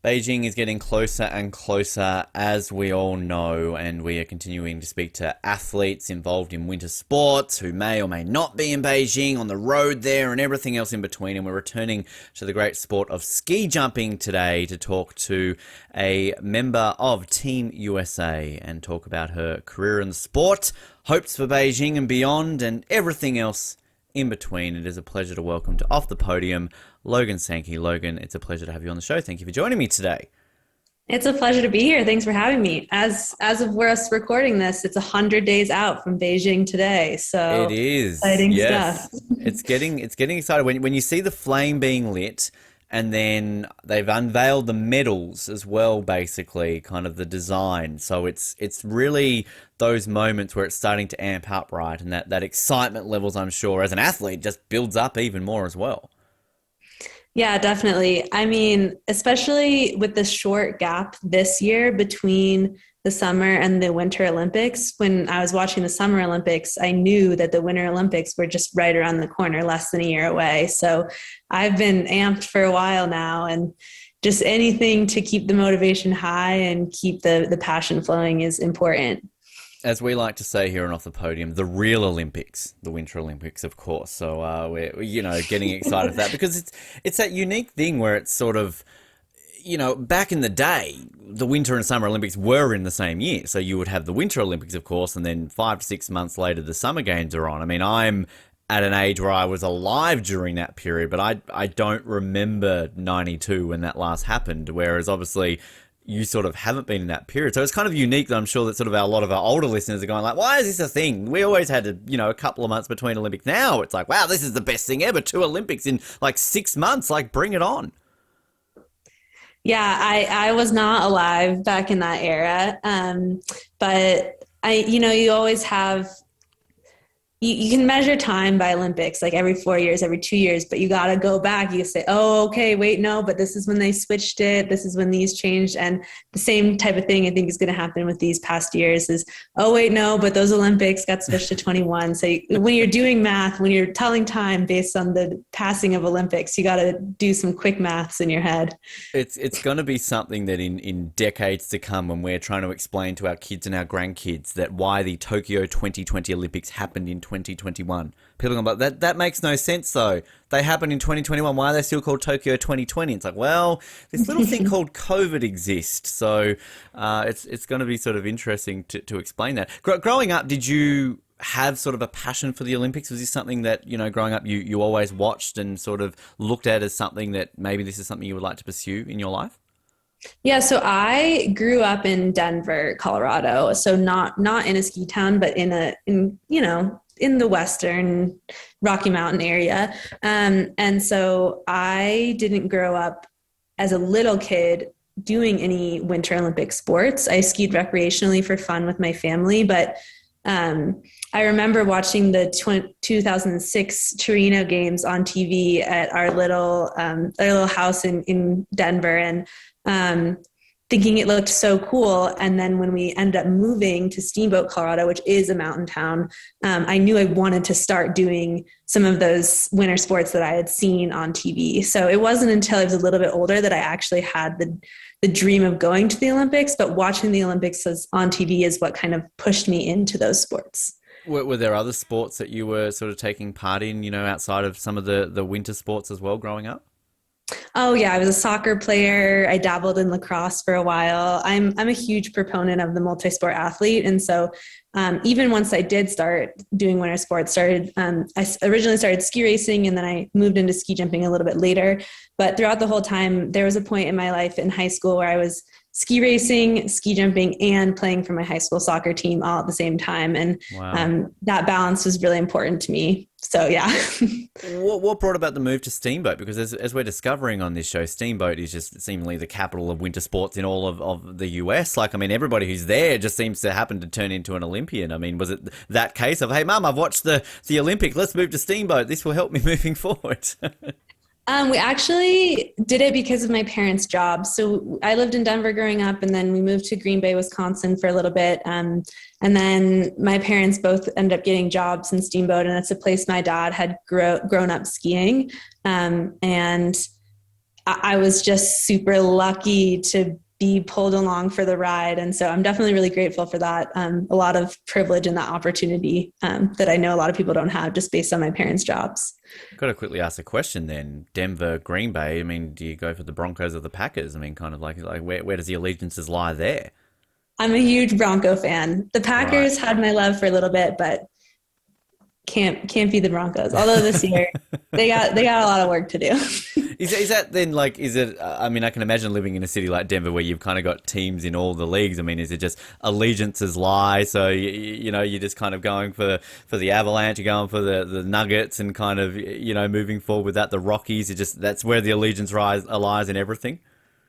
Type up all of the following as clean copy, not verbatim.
Beijing is getting closer and closer, as we all know, and we are continuing to speak to athletes involved in winter sports who may or may not be in Beijing, on the road there, and everything else in between. And we're returning to the great sport of ski jumping today to talk to a member of Team USA and talk about her career in the sport, hopes for Beijing and beyond, and everything else in between. It is a pleasure to welcome to Off the Podium, Logan Sankey. Logan, it's a pleasure to have you on the show. Thank you for joining me today. It's a pleasure to be here. Thanks for having me. As of us recording this, it's 100 days out from Beijing today. It So is, exciting yes. stuff. It's getting excited when you see the flame being lit, and then they've unveiled the medals as well. Basically, kind of the design. So it's really those moments where it's starting to amp up, right? And that excitement levels, I'm sure, as an athlete, just builds up even more as well. Yeah, definitely. I mean, especially with the short gap this year between the summer and the Winter Olympics. When I was watching the Summer Olympics, I knew that the Winter Olympics were just right around the corner, less than a year away. So I've been amped for a while now, and just anything to keep the motivation high and keep the passion flowing is important. As we like to say here on Off the Podium, the real Olympics, the Winter Olympics, of course. So we're getting excited for that, because it's that unique thing where it's sort of, back in the day, the Winter and Summer Olympics were in the same year. So you would have the Winter Olympics, of course, and then 5 to 6 months later, the Summer Games are on. I mean, I'm at an age where I was alive during that period, but I don't remember 92 when that last happened, whereas obviously you sort of haven't been in that period. So it's kind of unique that I'm sure that sort of a lot of our older listeners are going like, why is this a thing? We always had a couple of months between Olympics. Now it's like, wow, this is the best thing ever. 2 Olympics in like 6 months, like bring it on. Yeah, I was not alive back in that era. But you always have you can measure time by Olympics, like every 4 years, every 2 years, but you got to go back. You say, oh, okay, wait, no, but this is when they switched it. This is when these changed. And the same type of thing I think is going to happen with these past years is, oh, wait, no, but those Olympics got switched to 21. So when you're doing math, when you're telling time based on the passing of Olympics, you got to do some quick maths in your head. It's going to be something that in decades to come, when we're trying to explain to our kids and our grandkids that why the Tokyo 2020 Olympics happened in 2021. People are going, but that makes no sense though. They happened in 2021. Why are they still called Tokyo 2020? It's like, well, this little thing called COVID exists. So it's going to be sort of interesting to explain that. Growing up, did you have sort of a passion for the Olympics? Was this something that, growing up you always watched and sort of looked at as something that maybe this is something you would like to pursue in your life? Yeah, so I grew up in Denver, Colorado. So not in a ski town, but in the western Rocky Mountain area. And so I didn't grow up as a little kid doing any Winter Olympic sports. I skied recreationally for fun with my family, but I remember watching the 2006 Torino games on TV at our little house in Denver, and thinking it looked so cool. And then when we ended up moving to Steamboat, Colorado, which is a mountain town, I knew I wanted to start doing some of those winter sports that I had seen on TV. So it wasn't until I was a little bit older that I actually had the dream of going to the Olympics, but watching the Olympics on TV is what kind of pushed me into those sports. Were there other sports that you were sort of taking part in, outside of some of the winter sports as well growing up? Oh yeah, I was a soccer player. I dabbled in lacrosse for a while. I'm a huge proponent of the multi-sport athlete, and so even once I did start doing winter sports, I originally started ski racing, and then I moved into ski jumping a little bit later. But throughout the whole time, there was a point in my life in high school where I was ski racing, ski jumping, and playing for my high school soccer team all at the same time, and Wow. that balance was really important to me. So yeah. What brought about the move to Steamboat? Because as we're discovering on this show, Steamboat is just seemingly the capital of winter sports in all of the US. Like, I mean, everybody who's there just seems to happen to turn into an Olympian. I mean, was it that case of, hey, Mum, I've watched the Olympics, let's move to Steamboat. This will help me moving forward. We actually did it because of my parents' job. So I lived in Denver growing up, and then we moved to Green Bay, Wisconsin for a little bit. And then my parents both ended up getting jobs in Steamboat, and it's a place my dad had grown up skiing. And I was just super lucky to be pulled along for the ride. And so I'm definitely really grateful for that. A lot of privilege and that opportunity that I know a lot of people don't have just based on my parents' jobs. Got to quickly ask a question then. Denver, Green Bay. I mean, do you go for the Broncos or the Packers? I mean, kind of like where does the allegiances lie there? I'm a huge Bronco fan. The Right. Packers had my love for a little bit, but can't be the Broncos. Although this year they got a lot of work to do. Is that then like, is it, I mean, I can imagine living in a city like Denver where you've kind of got teams in all the leagues. I mean, is it just allegiances lie? So, you're just kind of going for the Avalanche, you're going for the Nuggets and kind of, moving forward with that, the Rockies, that's where the allegiance lies in everything?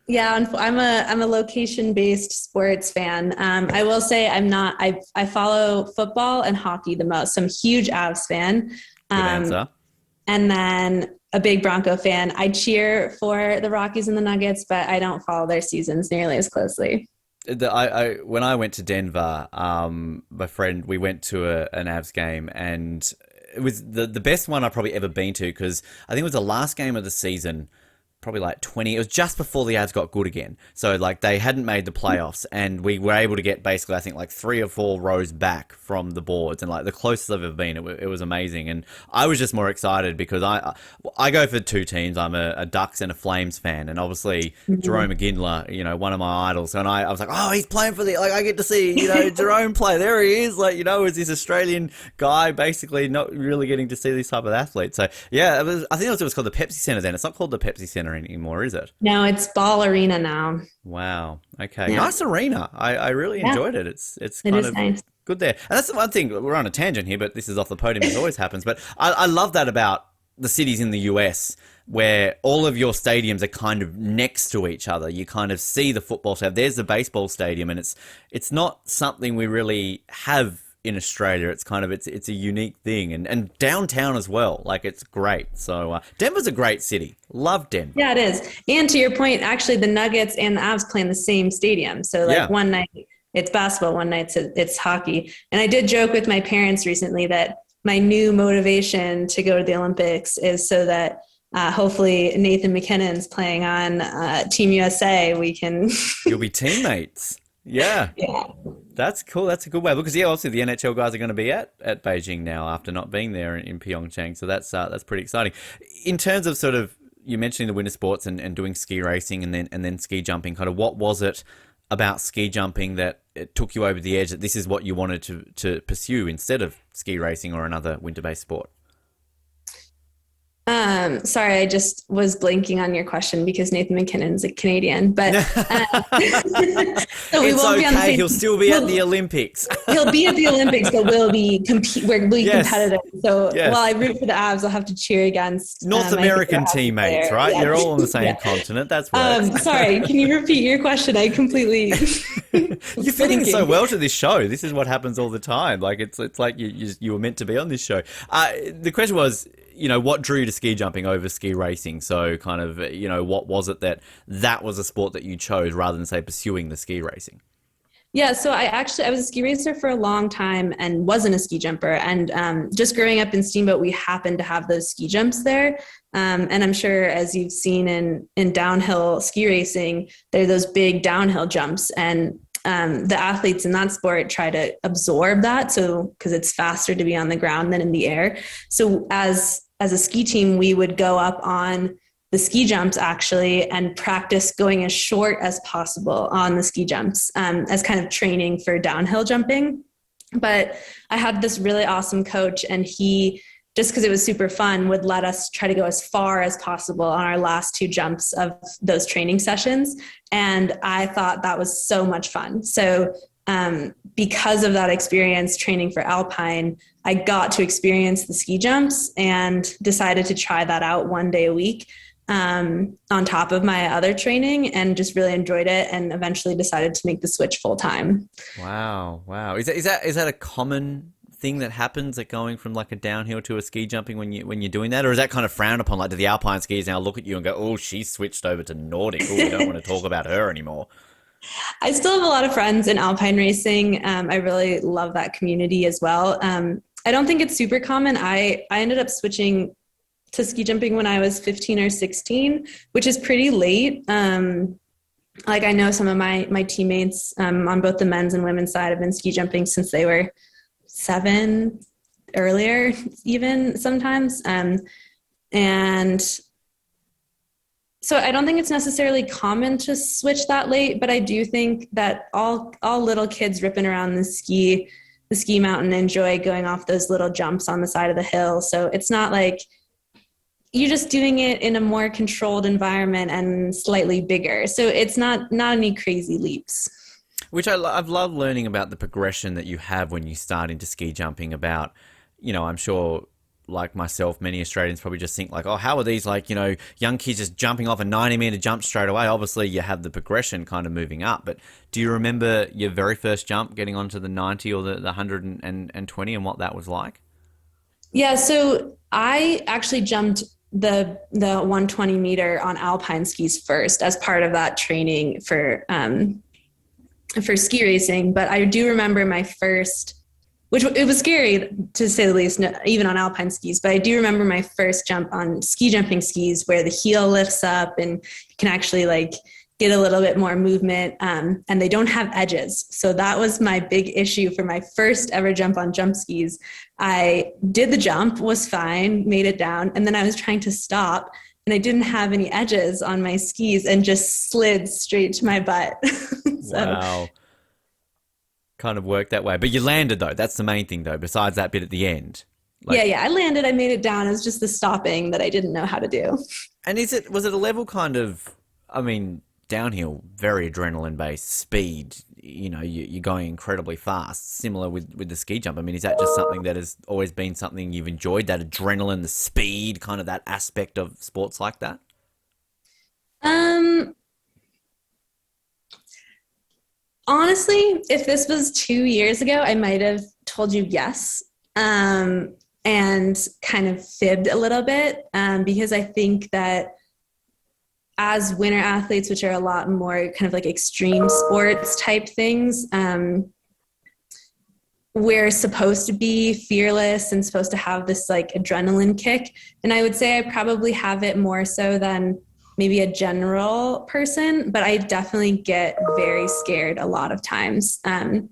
Yeah, I'm a location based sports fan. I will say I'm not. I follow football and hockey the most. So I'm a huge Avs fan, Good um, answer. and then a big Bronco fan. I cheer for the Rockies and the Nuggets, but I don't follow their seasons nearly as closely. When I went to Denver, my friend, we went to an Avs game, and it was the best one I've probably ever been to because I think it was the last game of the season, probably like 20. It was just before the Avs got good again. So like they hadn't made the playoffs and we were able to get basically, I think like 3 or 4 rows back from the boards and like the closest I've ever been. It was amazing. And I was just more excited because I go for 2 teams. I'm a Ducks and a Flames fan. And obviously Jerome McGinley, one of my idols. And I was like, oh, he's playing for like I get to see, Jerome play. There he is. Like, is this Australian guy basically not really getting to see this type of athlete. So yeah, I think it was called the Pepsi Center then. It's not called the Pepsi Center anymore, is it? No, it's Ball Arena now. Wow. Okay. Yeah, Nice arena. I really yeah, enjoyed it. It's it kind is of nice. good there. And that's the one thing. We're on a tangent here, but this is off the podium as always happens. But I love that about the cities in the US where all of your stadiums are kind of next to each other. You kind of see the football stadium. There's the baseball stadium, and it's not something we really have in Australia. It's kind of it's a unique thing, and downtown as well. Like it's great. So Denver's a great city. Love Denver. Yeah, it is. And to your point, actually, the Nuggets and the Avs play in the same stadium. So like Yeah. one night it's basketball, one night it's hockey. And I did joke with my parents recently that my new motivation to go to the Olympics is so that hopefully Nathan McKinnon's playing on Team USA. We can. You'll be teammates. Yeah. Yeah. That's cool. That's a good way. Because yeah, obviously the NHL guys are going to be at Beijing now after not being there in Pyeongchang. So that's pretty exciting. In terms of sort of you mentioning the winter sports and doing ski racing and then ski jumping, kind of what was it about ski jumping that it took you over the edge that this is what you wanted to pursue instead of ski racing or another winter-based sport? Sorry, I just was blanking on your question because Nathan McKinnon's a Canadian, but so we It's won't be on the okay. same. He'll still be at the Olympics. He'll be at the Olympics, but we'll be Yes. competitive. So Yes. while I root for the Avs, I'll have to cheer against North my American favorite Avs teammates, player. right? Yeah. You're all on the same Yeah. continent. That's works. Sorry, can you repeat your question? I completely. You're fitting in so well to this show. This is what happens all the time. Like it's like you were meant to be on this show. The question was, what drew you to ski jumping over ski racing? So kind of, what was it that was a sport that you chose rather than say pursuing the ski racing? Yeah, so I was a ski racer for a long time and wasn't a ski jumper. And just growing up in Steamboat, we happened to have those ski jumps there. And I'm sure as you've seen in downhill ski racing, there are those big downhill jumps. And the athletes in that sport try to absorb that. So because it's faster to be on the ground than in the air. So as a ski team, we would go up on the ski jumps actually and practice going as short as possible on the ski jumps as kind of training for downhill jumping. But I had this really awesome coach, and he, just because it was super fun, would let us try to go as far as possible on our last 2 jumps of those training sessions. And I thought that was so much fun. So because of that experience training for Alpine, I got to experience the ski jumps and decided to try that out 1 day a week on top of my other training, and just really enjoyed it, and eventually decided to make the switch full time. Wow. Is that a common thing that happens at going from like a downhill to a ski jumping when you're doing that, or is that kind of frowned upon? Like, do the Alpine skiers now look at you and go, "Oh, she's switched over to Nordic. Oh, we don't want to talk about her anymore." I still have a lot of friends in Alpine racing. I really love that community as well. I don't think it's super common. I ended up switching to ski jumping when I was 15 or 16, which is pretty late. Like I know some of my teammates on both the men's and women's side have been ski jumping since they were 7, earlier even sometimes. And so I don't think it's necessarily common to switch that late, but I do think that all little kids ripping around the ski mountain enjoy going off those little jumps on the side of the hill. So it's not like you're just doing it in a more controlled environment and slightly bigger. So it's not any crazy leaps. Which I've loved learning about the progression that you have when you start into ski jumping about, I'm sure like myself, many Australians probably just think like, oh, how are these young kids just jumping off a 90-meter jump straight away? Obviously you have the progression kind of moving up, but do you remember your very first jump getting onto the 90 or the 120 and what that was like? Yeah, so I actually jumped the 120 meter on Alpine skis first as part of that training for ski racing. But I do remember my first, which it was scary to say the least, even on Alpine skis, but I do remember my first jump on ski jumping skis where the heel lifts up and you can actually like get a little bit more movement, and they don't have edges. So that was my big issue for my first ever jump on jump skis. I did the jump, was fine, made it down, and then I was trying to stop and I didn't have any edges on my skis and just slid straight to my butt. Wow. Kind of worked that way. But you landed though. That's the main thing though, besides that bit at the end. Yeah, I landed, I made it down. It was just the stopping that I didn't know how to do. And was it a level kind of, downhill, very adrenaline based speed, you're going incredibly fast, similar with the ski jump? Is that just something that has always been something you've enjoyed, that adrenaline, the speed, kind of that aspect of sports like that? Honestly, if this was 2 years ago, I might have told you yes, and kind of fibbed a little bit, because I think that as winter athletes, which are a lot more kind of like extreme sports type things, we're supposed to be fearless and supposed to have this like adrenaline kick. And I would say I probably have it more so than maybe a general person, but I definitely get very scared a lot of times. And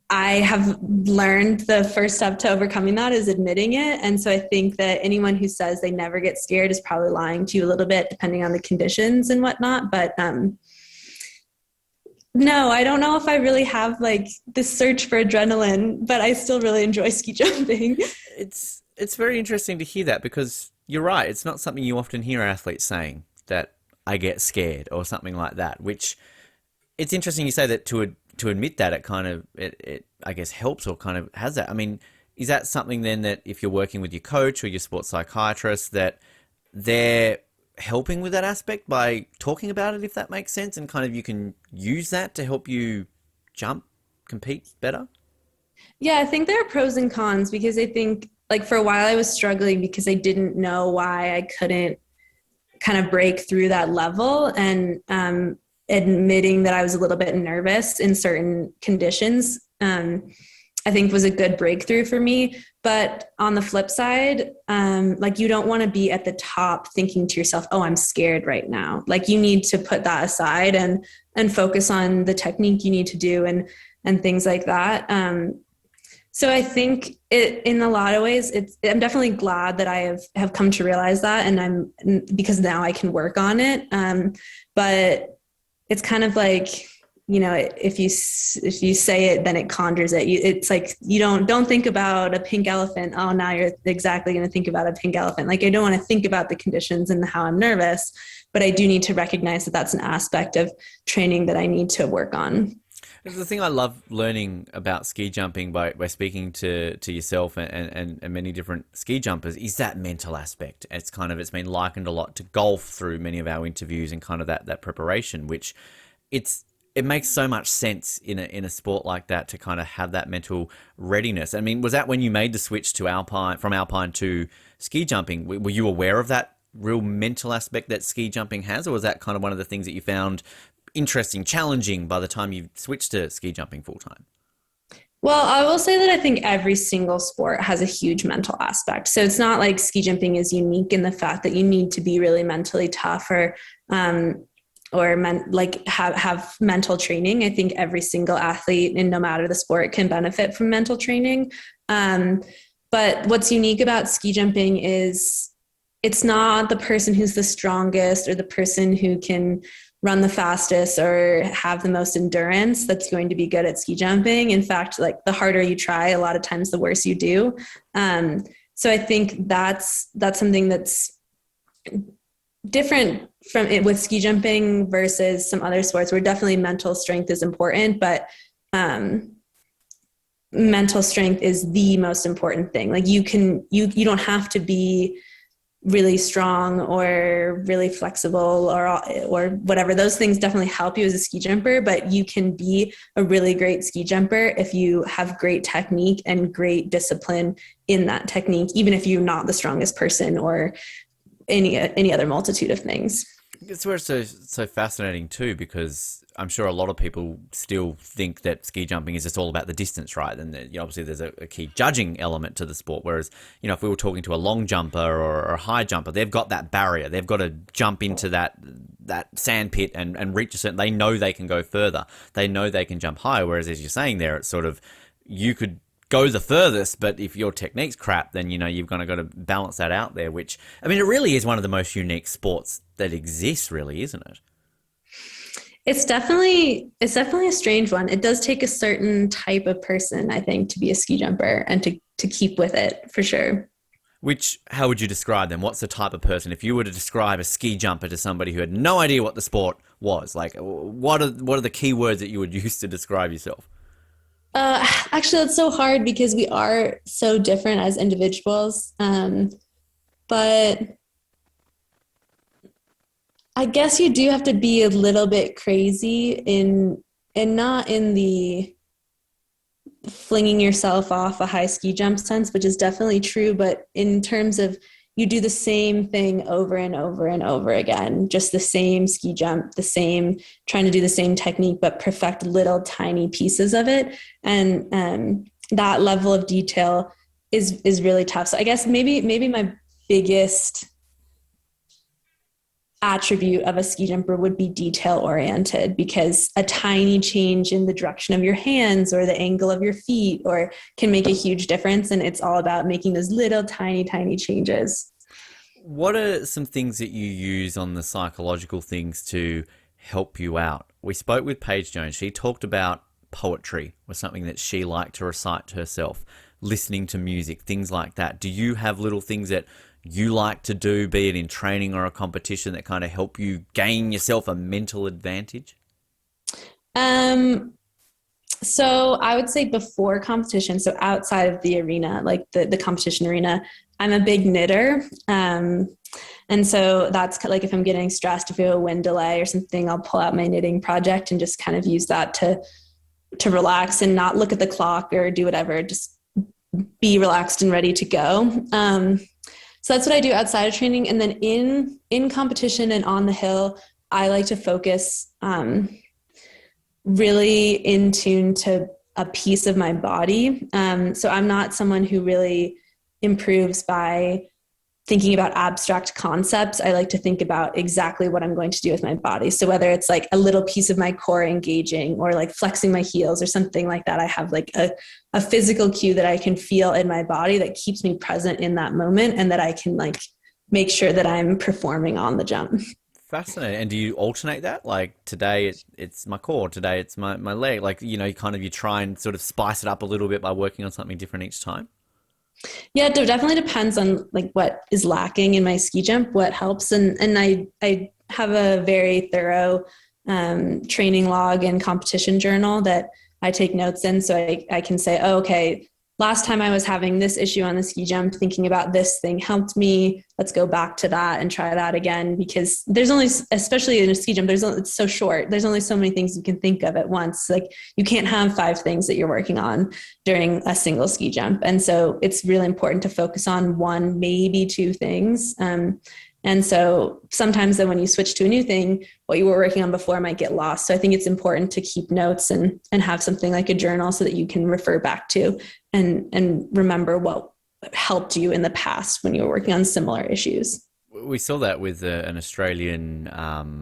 I have learned the first step to overcoming that is admitting it. And so I think that anyone who says they never get scared is probably lying to you a little bit, depending on the conditions and whatnot. But no, I don't know if I really have like this search for adrenaline, but I still really enjoy ski jumping. It's very interesting to hear that, because you're right. It's not something you often hear athletes saying, that I get scared or something like that, which it's interesting you say that to admit that it I guess helps or kind of has that. Is that something then that if you're working with your coach or your sports psychiatrist, that they're helping with that aspect by talking about it, if that makes sense, and kind of you can use that to help you compete better? Yeah, I think there are pros and cons, because I think like for a while I was struggling because I didn't know why I couldn't kind of break through that level, and admitting that I was a little bit nervous in certain conditions, I think was a good breakthrough for me. But on the flip side, like you don't want to be at the top thinking to yourself, oh, I'm scared right now. Like you need to put that aside and focus on the technique you need to do and things like that. So I think in a lot of ways, I'm definitely glad that I have come to realize that, because now I can work on it. But it's kind of like, if you say it, then it conjures it. It's like, you don't think about a pink elephant. Oh, now you're exactly going to think about a pink elephant. Like I don't want to think about the conditions and how I'm nervous, but I do need to recognize that that's an aspect of training that I need to work on. The thing I love learning about ski jumping by speaking to yourself and many different ski jumpers is that mental aspect. It's been likened a lot to golf through many of our interviews and kind of that preparation, which it makes so much sense in a sport like that to kind of have that mental readiness. Was that when you made the switch to from Alpine to ski jumping? Were you aware of that real mental aspect that ski jumping has, or was that kind of one of the things that you found interesting, challenging by the time you switched to ski jumping full time? Well, I will say that I think every single sport has a huge mental aspect. So it's not like ski jumping is unique in the fact that you need to be really mentally tough um, like have mental training. I think every single athlete, and no matter the sport, can benefit from mental training. Um, but what's unique about ski jumping is it's not the person who's the strongest or the person who can run the fastest or have the most endurance that's going to be good at ski jumping. In fact, like the harder you try, a lot of times the worse you do. So I think that's something that's different from it with ski jumping versus some other sports where definitely mental strength is important, but mental strength is the most important thing. Like you don't have to be really strong or really flexible or whatever. Those things definitely help you as a ski jumper, but you can be a really great ski jumper if you have great technique and great discipline in that technique, even if you're not the strongest person or any other multitude of things. It's where it's so fascinating too, because I'm sure a lot of people still think that ski jumping is just all about the distance, right? And obviously there's a key judging element to the sport. Whereas, if we were talking to a long jumper or a high jumper, they've got that barrier. They've got to jump into that sand pit and reach a certain. They know they can go further. They know they can jump higher. Whereas, as you're saying there, it's sort of you could go the furthest, but if your technique's crap, then you've got to balance that out there. Which, I mean, it really is one of the most unique sports that exists, really, isn't it? It's definitely a strange one. It does take a certain type of person, I think, to be a ski jumper and to keep with it, for sure. How would you describe them? What's the type of person? If you were to describe a ski jumper to somebody who had no idea what the sport was, like what are the key words that you would use to describe yourself? Actually, that's so hard because we are so different as individuals. But I guess you do have to be a little bit crazy and not in the flinging yourself off a high ski jump sense, which is definitely true, but in terms of you do the same thing over and over and over again, just the same ski jump, trying to do the same technique, but perfect little tiny pieces of it. And that level of detail is really tough. So I guess maybe my biggest attribute of a ski jumper would be detail oriented, because a tiny change in the direction of your hands or the angle of your feet can make a huge difference. And it's all about making those little tiny changes. What are some things that you use on the psychological things to help you out? We spoke with Paige Jones. She talked about poetry was something that she liked to recite to herself, listening to music, things like that. Do you have little things that you like to do, be it in training or a competition, that kind of help you gain yourself a mental advantage? So I would say before competition, so outside of the arena, like the competition arena, I'm a big knitter. And so that's like if I'm getting stressed, if we have a wind delay or something, I'll pull out my knitting project and just kind of use that to relax and not look at the clock or do whatever, just be relaxed and ready to go. So that's what I do outside of training. And then in competition and on the hill, I like to focus really in tune to a piece of my body. So I'm not someone who really improves by thinking about abstract concepts. I like to think about exactly what I'm going to do with my body. So whether it's like a little piece of my core engaging or like flexing my heels or something like that, I have like a physical cue that I can feel in my body that keeps me present in that moment and that I can like make sure that I'm performing on the jump. Fascinating. And do you alternate that? Like today it's my core, today it's my leg. Like, you try and sort of spice it up a little bit by working on something different each time? Yeah, it definitely depends on like what is lacking in my ski jump, what helps. And I have a very thorough training log and competition journal that I take notes in. So I can say, oh, okay, last time I was having this issue on the ski jump, thinking about this thing helped me. Let's go back to that and try that again, because there's only, especially in a ski jump, it's so short. There's only so many things you can think of at once. Like you can't have 5 things that you're working on during a single ski jump. And so it's really important to focus on 1, maybe 2 things. And And so sometimes then when you switch to a new thing, what you were working on before might get lost. So I think it's important to keep notes and have something like a journal so that you can refer back to and remember what helped you in the past when you were working on similar issues. We saw that with an Australian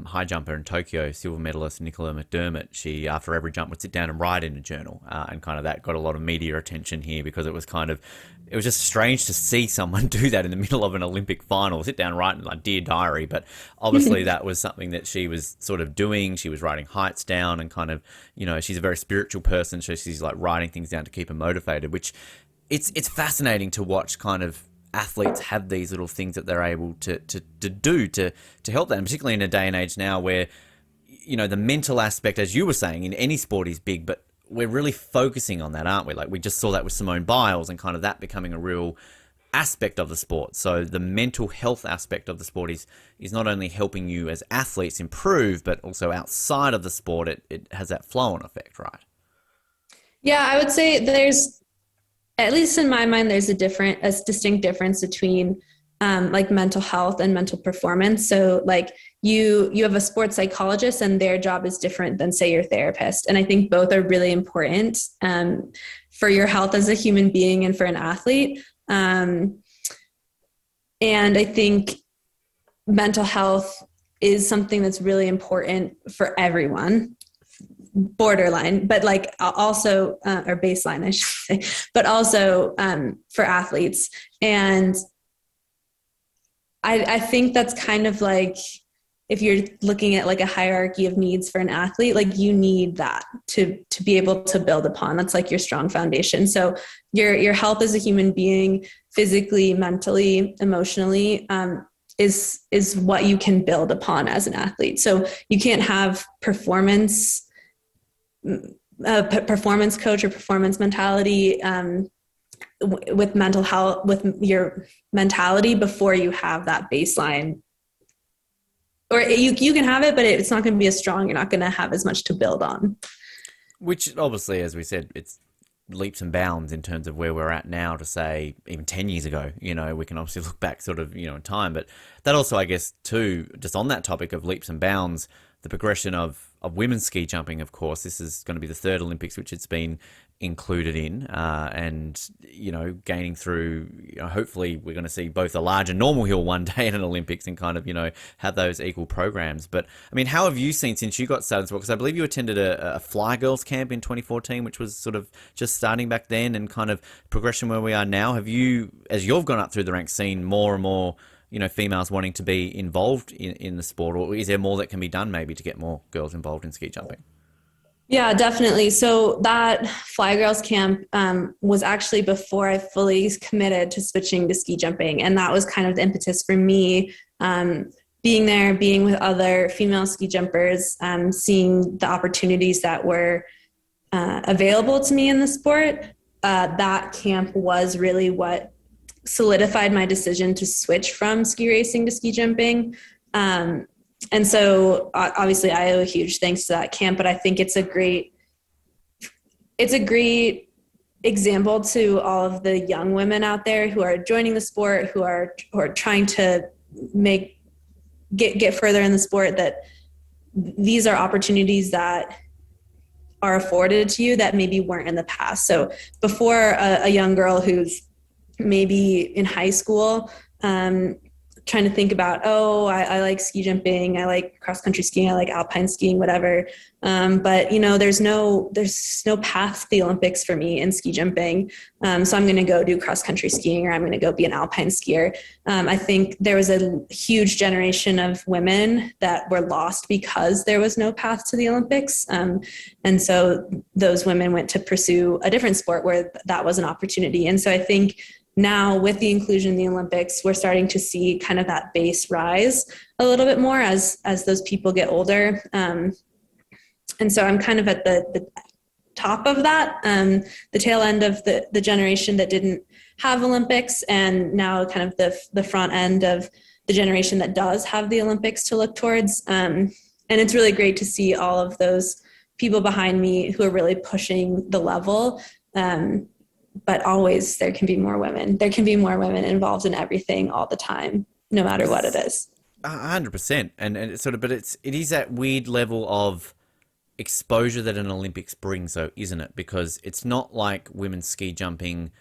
high jumper in Tokyo, silver medalist Nicola McDermott. She, after every jump, would sit down and write in a journal, and kind of that got a lot of media attention here because it was just strange to see someone do that in the middle of an Olympic final, sit down and write in like Dear Diary. But obviously that was something that she was sort of doing. She was writing heights down and kind of, she's a very spiritual person, so she's like writing things down to keep her motivated, which it's fascinating to watch kind of athletes have these little things that they're able to do to help them, particularly in a day and age now where, the mental aspect, as you were saying, in any sport is big, but we're really focusing on that, aren't we? Like we just saw that with Simone Biles and kind of that becoming a real aspect of the sport. So the mental health aspect of the sport is not only helping you as athletes improve, but also outside of the sport, it has that flow-on effect, right? Yeah, I would say there's, at least in my mind, there's a distinct difference between like mental health and mental performance. So like you have a sports psychologist and their job is different than say your therapist. And I think both are really important for your health as a human being and for an athlete. And I think mental health is something that's really important for everyone. Borderline, but like also, or baseline, I should say, but also for athletes. And I think that's kind of like, if you're looking at like a hierarchy of needs for an athlete, like you need that to be able to build upon. That's like your strong foundation. So your health as a human being, physically, mentally, emotionally, is what you can build upon as an athlete. So you can't have a performance coach or performance mentality with mental health, with your mentality before you have that baseline. Or you can have it, but it's not going to be as strong. You're not going to have as much to build on. Which obviously, as we said, it's leaps and bounds in terms of where we're at now to say even 10 years ago. We can obviously look back sort of, in time. But that also, I guess, too, just on that topic of leaps and bounds, the progression of women's ski jumping, of course, this is going to be the third Olympics which it's been included in, and gaining through, hopefully we're going to see both a large and normal hill one day in an Olympics and kind of have those equal programs. But I mean, how have you seen since you got started as well? Because I believe you attended a Fly Girls camp in 2014, which was sort of just starting back then, and kind of progression where we are now. Have you, as you've gone up through the ranks, seen more and more females wanting to be involved in the sport, or is there more that can be done maybe to get more girls involved in ski jumping? Yeah, definitely. So that Fly Girls camp was actually before I fully committed to switching to ski jumping. And that was kind of the impetus for me being there, being with other female ski jumpers, seeing the opportunities that were available to me in the sport. That camp was really what solidified my decision to switch from ski racing to ski jumping. And so obviously I owe a huge thanks to that camp, but I think it's a great example to all of the young women out there who are joining the sport, who are trying to get further in the sport, that these are opportunities that are afforded to you that maybe weren't in the past. So before a young girl who's maybe in high school, trying to think about, I like ski jumping, I like cross country skiing, I like alpine skiing, whatever. But there's no path to the Olympics for me in ski jumping. So I'm going to go do cross country skiing, or I'm going to go be an alpine skier. I think there was a huge generation of women that were lost because there was no path to the Olympics. And so those women went to pursue a different sport where that was an opportunity. And so I think now with the inclusion in the Olympics, we're starting to see kind of that base rise a little bit more as those people get older. And so I'm kind of at the top of that, the tail end of the generation that didn't have Olympics, and now kind of the front end of the generation that does have the Olympics to look towards. And it's really great to see all of those people behind me who are really pushing the level. But always there can be more women. There can be more women involved in everything all the time, no matter what it is. 100%. And it's sort of, but it is that weird level of exposure that an Olympics brings, though, isn't it? Because it's not like women's ski jumping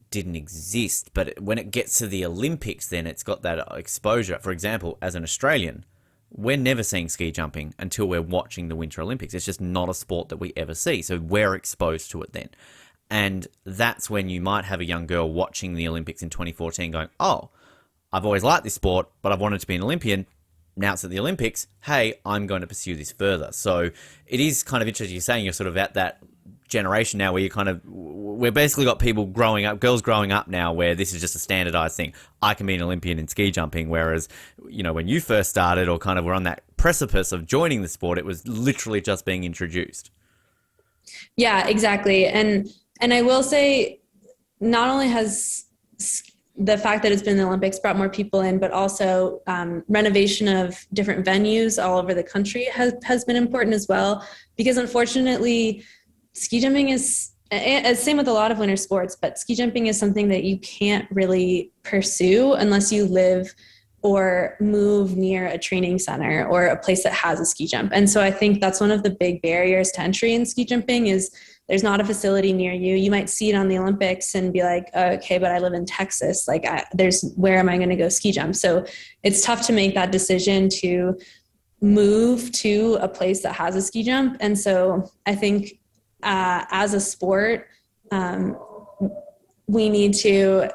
didn't exist, but when it gets to the Olympics, then it's got that exposure. For example, as an Australian, we're never seeing ski jumping until we're watching the Winter Olympics. It's just not a sport that we ever see. So we're exposed to it then. And that's when you might have a young girl watching the Olympics in 2014 going, oh, I've always liked this sport, but I've wanted to be an Olympian. Now it's at the Olympics. Hey, I'm going to pursue this further. So it is kind of interesting. You're saying you're sort of at that generation now where you kind of, we're basically got people growing up, girls growing up now where this is just a standardized thing. I can be an Olympian in ski jumping. Whereas, you know, when you first started or kind of were on that precipice of joining the sport, it was literally just being introduced. Yeah, exactly. And I will say, not only has the fact that it's been the Olympics brought more people in, but also renovation of different venues all over the country has been important as well. Because unfortunately, ski jumping is, same with a lot of winter sports, but ski jumping is something that you can't really pursue unless you live or move near a training center or a place that has a ski jump. And so I think that's one of the big barriers to entry in ski jumping is there's not a facility near you. You might see it on the Olympics and be like, oh, okay, but I live in Texas. Like where am I going to go ski jump? So it's tough to make that decision to move to a place that has a ski jump. And so I think as a sport, we need to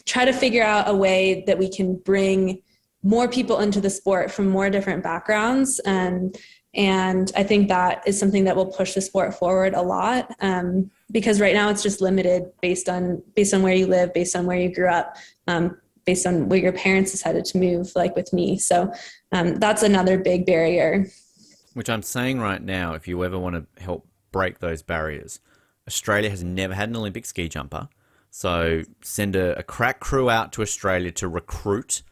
try to figure out a way that we can bring more people into the sport from more different backgrounds. And I think that is something that will push the sport forward a lot, because right now it's just limited based on where you live, based on where you grew up, based on where your parents decided to move, like with me. So that's another big barrier. Which I'm saying right now, if you ever want to help break those barriers, Australia has never had an Olympic ski jumper. So send a crack crew out to Australia to recruit,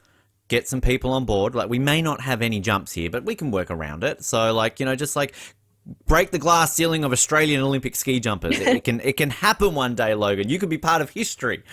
get some people on board. Like, we may not have any jumps here, but we can work around it. So, like, you know, just like break the glass ceiling of Australian Olympic ski jumpers. It can happen one day, Logan. You could be part of history.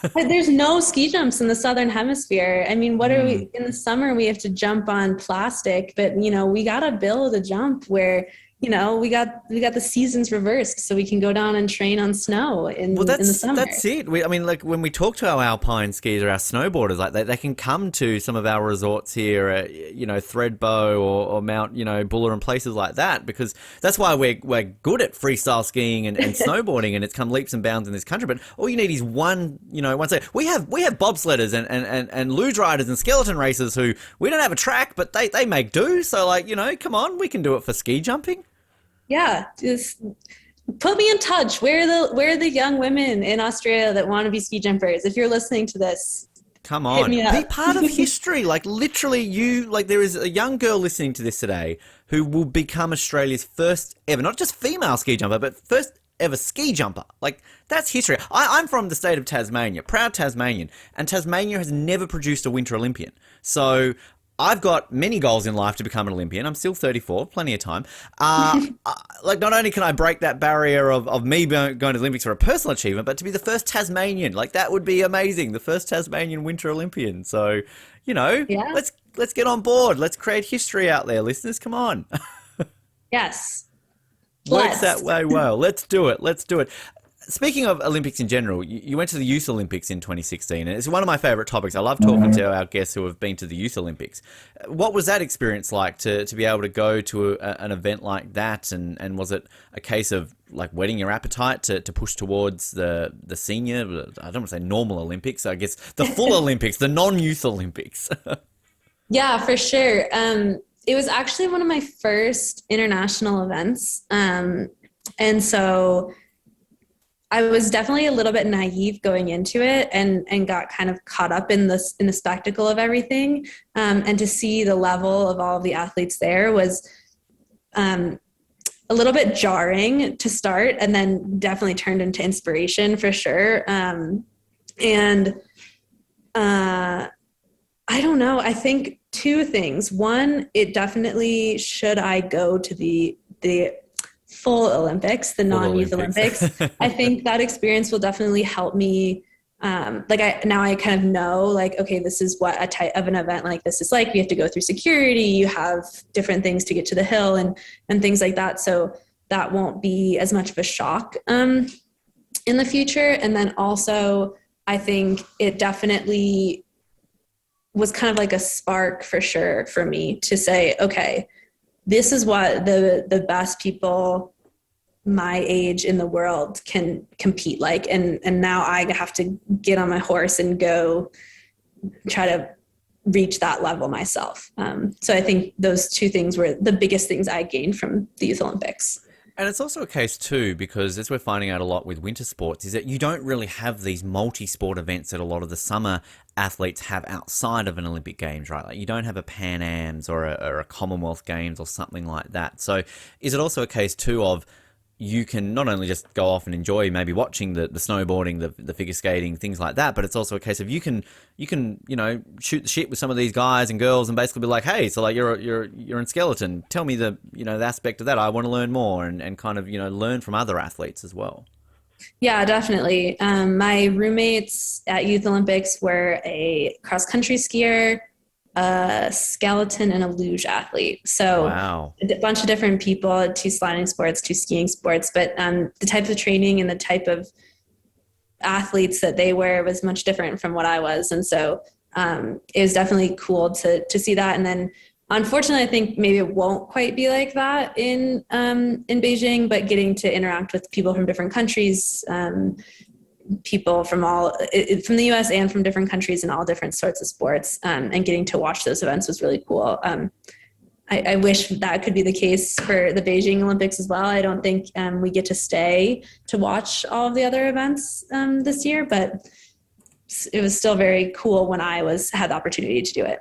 But there's no ski jumps in the Southern Hemisphere. I mean, what are we, in the summer we have to jump on plastic, but, you know, we got to build a jump where, you know, we got the seasons reversed so we can go down and train on snow in the summer. That's it. I mean, like, when we talk to our alpine skiers or our snowboarders, like they can come to some of our resorts here at, you know, Thredbo or Mount, you know, Buller and places like that, because that's why we're good at freestyle skiing and snowboarding, and it's come leaps and bounds in this country. But all you need is one say we have bobsledders and luge riders and skeleton racers who we don't have a track, but they make do. So, like, you know, come on, we can do it for ski jumping. Yeah, just put me in touch. Where are the young women in Australia that want to be ski jumpers? If you're listening to this, come on, be part of history. Like, literally, there is a young girl listening to this today who will become Australia's first ever, not just female ski jumper, but first ever ski jumper. Like, that's history. I'm from the state of Tasmania, proud Tasmanian, and Tasmania has never produced a Winter Olympian. So I've got many goals in life to become an Olympian. I'm still 34, plenty of time. Like, not only can I break that barrier of me going to the Olympics for a personal achievement, but to be the first Tasmanian, like, that would be amazing. The first Tasmanian Winter Olympian. So, you know, yeah. Let's get on board. Let's create history out there, listeners. Come on. Yes. Works that way well. Let's do it. Speaking of Olympics in general, you went to the Youth Olympics in 2016, and it's one of my favourite topics. I love talking to our guests who have been to the Youth Olympics. What was that experience like to be able to go to an event like that? And was it a case of, like, whetting your appetite to push towards the senior, I don't want to say normal Olympics, I guess the full Olympics, the non-Youth Olympics? Yeah, for sure. It was actually one of my first international events. And so I was definitely a little bit naive going into it and got kind of caught up in the spectacle of everything. And to see the level of all of the athletes there was a little bit jarring to start, and then definitely turned into inspiration for sure. I don't know. I think two things. One, it definitely, should I go to the full Olympics, the non-youth Olympics, I think that experience will definitely help me Now I kind of know like, okay, this is what a type of an event like this is like. You have to go through security, you have different things to get to the hill and things like that. So that won't be as much of a shock in the future. And then also I think it definitely was kind of like a spark for sure for me to say, okay, this is what the best people my age in the world can compete like. And now I have to get on my horse and go try to reach that level myself. So I think those two things were the biggest things I gained from the Youth Olympics. And it's also a case too, because as we're finding out a lot with winter sports, is that you don't really have these multi-sport events that a lot of the summer athletes have outside of an Olympic Games, right? Like you don't have a Pan Ams or a Commonwealth Games or something like that. So is it also a case too of you can not only just go off and enjoy maybe watching the snowboarding, the figure skating, things like that, but it's also a case of you can shoot the shit with some of these guys and girls and basically be like, hey, so like you're in skeleton, tell me the aspect of that, I want to learn more, and kind of learn from other athletes as well. Yeah, definitely. My roommates at Youth Olympics were a cross country skier, a skeleton, and a luge athlete. So Wow. a bunch of different people, two sliding sports, two skiing sports, but the type of training and the type of athletes that they were was much different from what I was. And so it was definitely cool to see that. And then unfortunately, I think maybe it won't quite be like that in Beijing, but getting to interact with people from different countries, people from from the US and from different countries and all different sorts of sports, and getting to watch those events was really cool. I wish that could be the case for the Beijing Olympics as well. I don't think we get to stay to watch all of the other events this year, but it was still very cool when I had the opportunity to do it.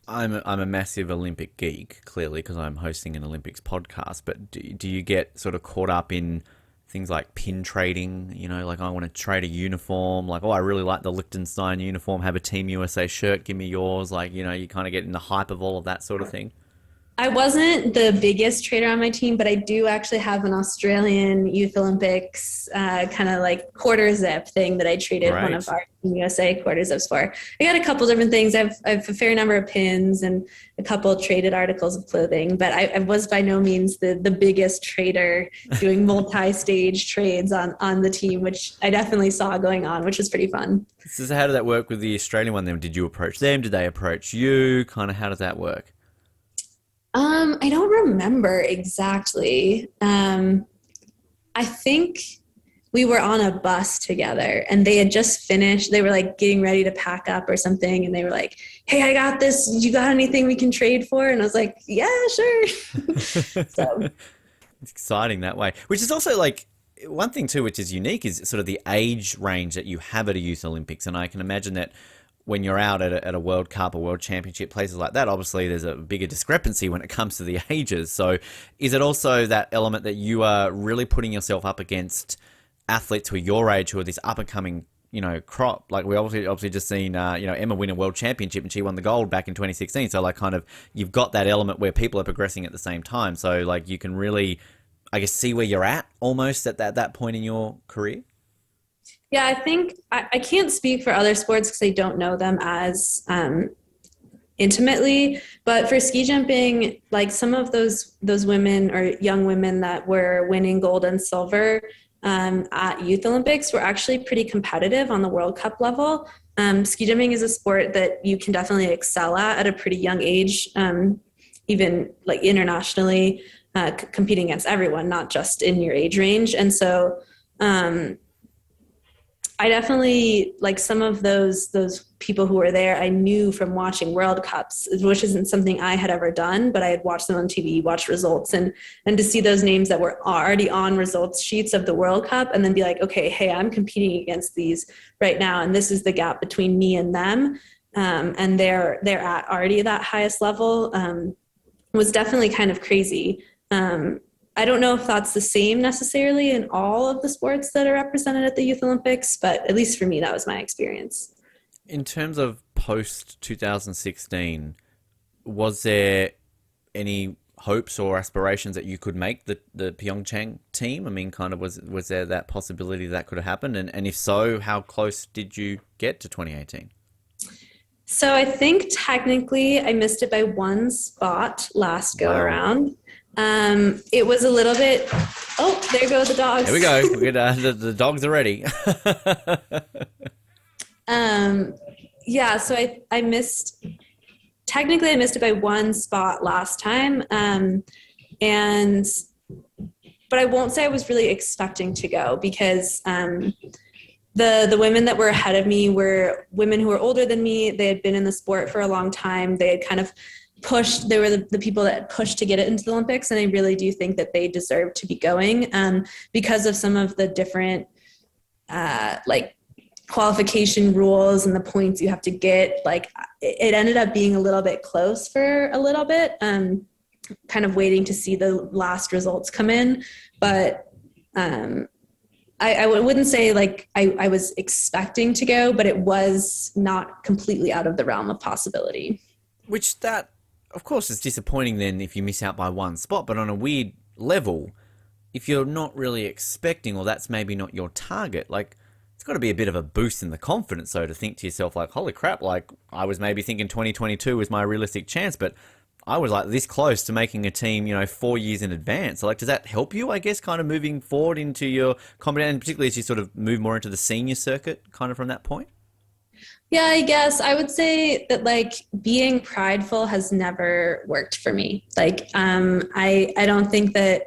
I'm a massive Olympic geek, clearly, because I'm hosting an Olympics podcast. But do you get sort of caught up in things like pin trading? Like I want to trade a uniform. Like, oh, I really like the Liechtenstein uniform. Have a Team USA shirt. Give me yours. Like, you kind of get in the hype of all of that sort of thing. I wasn't the biggest trader on my team, but I do actually have an Australian Youth Olympics kind of like quarter zip thing that I traded one of our Team USA quarter zips for. I got a couple different things. I have a fair number of pins and a couple traded articles of clothing, but I was by no means the biggest trader doing multi-stage trades on the team, which I definitely saw going on, which was pretty fun. So how did that work with the Australian one then? Did you approach them? Did they approach you? Kind of how does that work? I don't remember exactly. I think we were on a bus together and they had just finished. They were like getting ready to pack up or something. And they were like, hey, I got this. You got anything we can trade for? And I was like, yeah, sure. So It's exciting that way. Which is also like one thing too, which is unique, is sort of the age range that you have at a Youth Olympics. And I can imagine that when you're out at a World Cup or World Championship, places like that, obviously there's a bigger discrepancy when it comes to the ages. So is it also that element that you are really putting yourself up against athletes who are your age, who are this up and coming, crop? Like we obviously just seen, Emma win a World Championship and she won the gold back in 2016. So like kind of, you've got that element where people are progressing at the same time. So like you can really, I guess, see where you're at almost at that point in your career. yeah, I think I can't speak for other sports because I don't know them as intimately. But for ski jumping, like some of those women or young women that were winning gold and silver at Youth Olympics were actually pretty competitive on the World Cup level. Ski jumping is a sport that you can definitely excel at a pretty young age, even like internationally, competing against everyone, not just in your age range. And so I definitely, like some of those people who were there, I knew from watching World Cups, which isn't something I had ever done, but I had watched them on TV, watched results, and to see those names that were already on results sheets of the World Cup, and then be like, okay, hey, I'm competing against these right now, and this is the gap between me and them, and they're at already that highest level, was definitely kind of crazy. I don't know if that's the same necessarily in all of the sports that are represented at the Youth Olympics, but at least for me, that was my experience. In terms of post 2016, was there any hopes or aspirations that you could make the Pyeongchang team? I mean, kind of was there that possibility that could have happened? And if so, how close did you get to 2018? So I think technically I missed it by one spot last go around. It was a little bit. Oh, there go the dogs. There we go. We get the dogs are ready. Yeah. So I missed. Technically, I missed it by one spot last time, but I won't say I was really expecting to go because the women that were ahead of me were women who were older than me. They had been in the sport for a long time. They had kind of pushed. They were the people that pushed to get it into the Olympics, and I really do think that they deserve to be going because of some of the different qualification rules and the points you have to get. Like it ended up being a little bit close for a little bit, kind of waiting to see the last results come in. But I wouldn't say like I was expecting to go, but it was not completely out of the realm of possibility. Which that, of course, is disappointing then if you miss out by one spot, but on a weird level, if you're not really expecting, or that's maybe not your target, like it's got to be a bit of a boost in the confidence, so to think to yourself like, holy crap, like I was maybe thinking 2022 was my realistic chance, but I was like this close to making a team, 4 years in advance. So like, does that help you, I guess, kind of moving forward into your competition, and particularly as you sort of move more into the senior circuit kind of from that point? Yeah, I guess I would say that like being prideful has never worked for me. Like, I don't think that,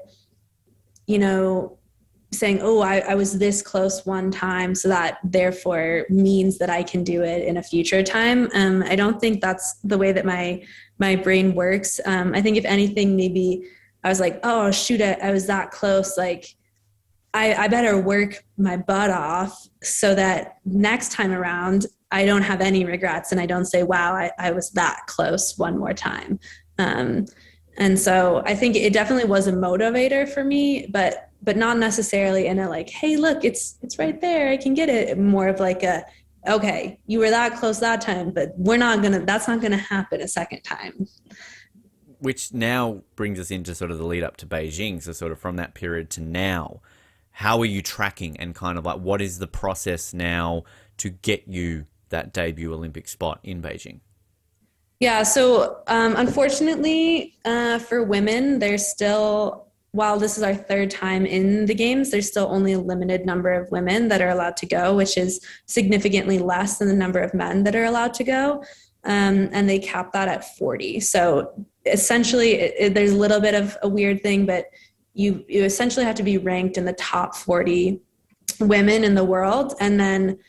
saying, oh, I was this close one time, so that therefore means that I can do it in a future time. I don't think that's the way that my brain works. I think if anything, maybe I was like, oh, shoot, I was that close. Like, I better work my butt off so that next time around, I don't have any regrets and I don't say, wow, I was that close one more time. And so I think it definitely was a motivator for me, but not necessarily in a like, hey, look, it's right there, I can get it. More of like okay, you were that close that time, but that's not gonna happen a second time. Which now brings us into sort of the lead up to Beijing. So sort of from that period to now, how are you tracking, and kind of like what is the process now to get you that debut Olympic spot in Beijing? Yeah, so unfortunately for women, there's still, while this is our third time in the games, there's still only a limited number of women that are allowed to go, which is significantly less than the number of men that are allowed to go. And they cap that at 40. So essentially, there's a little bit of a weird thing, but you essentially have to be ranked in the top 40 women in the world. And then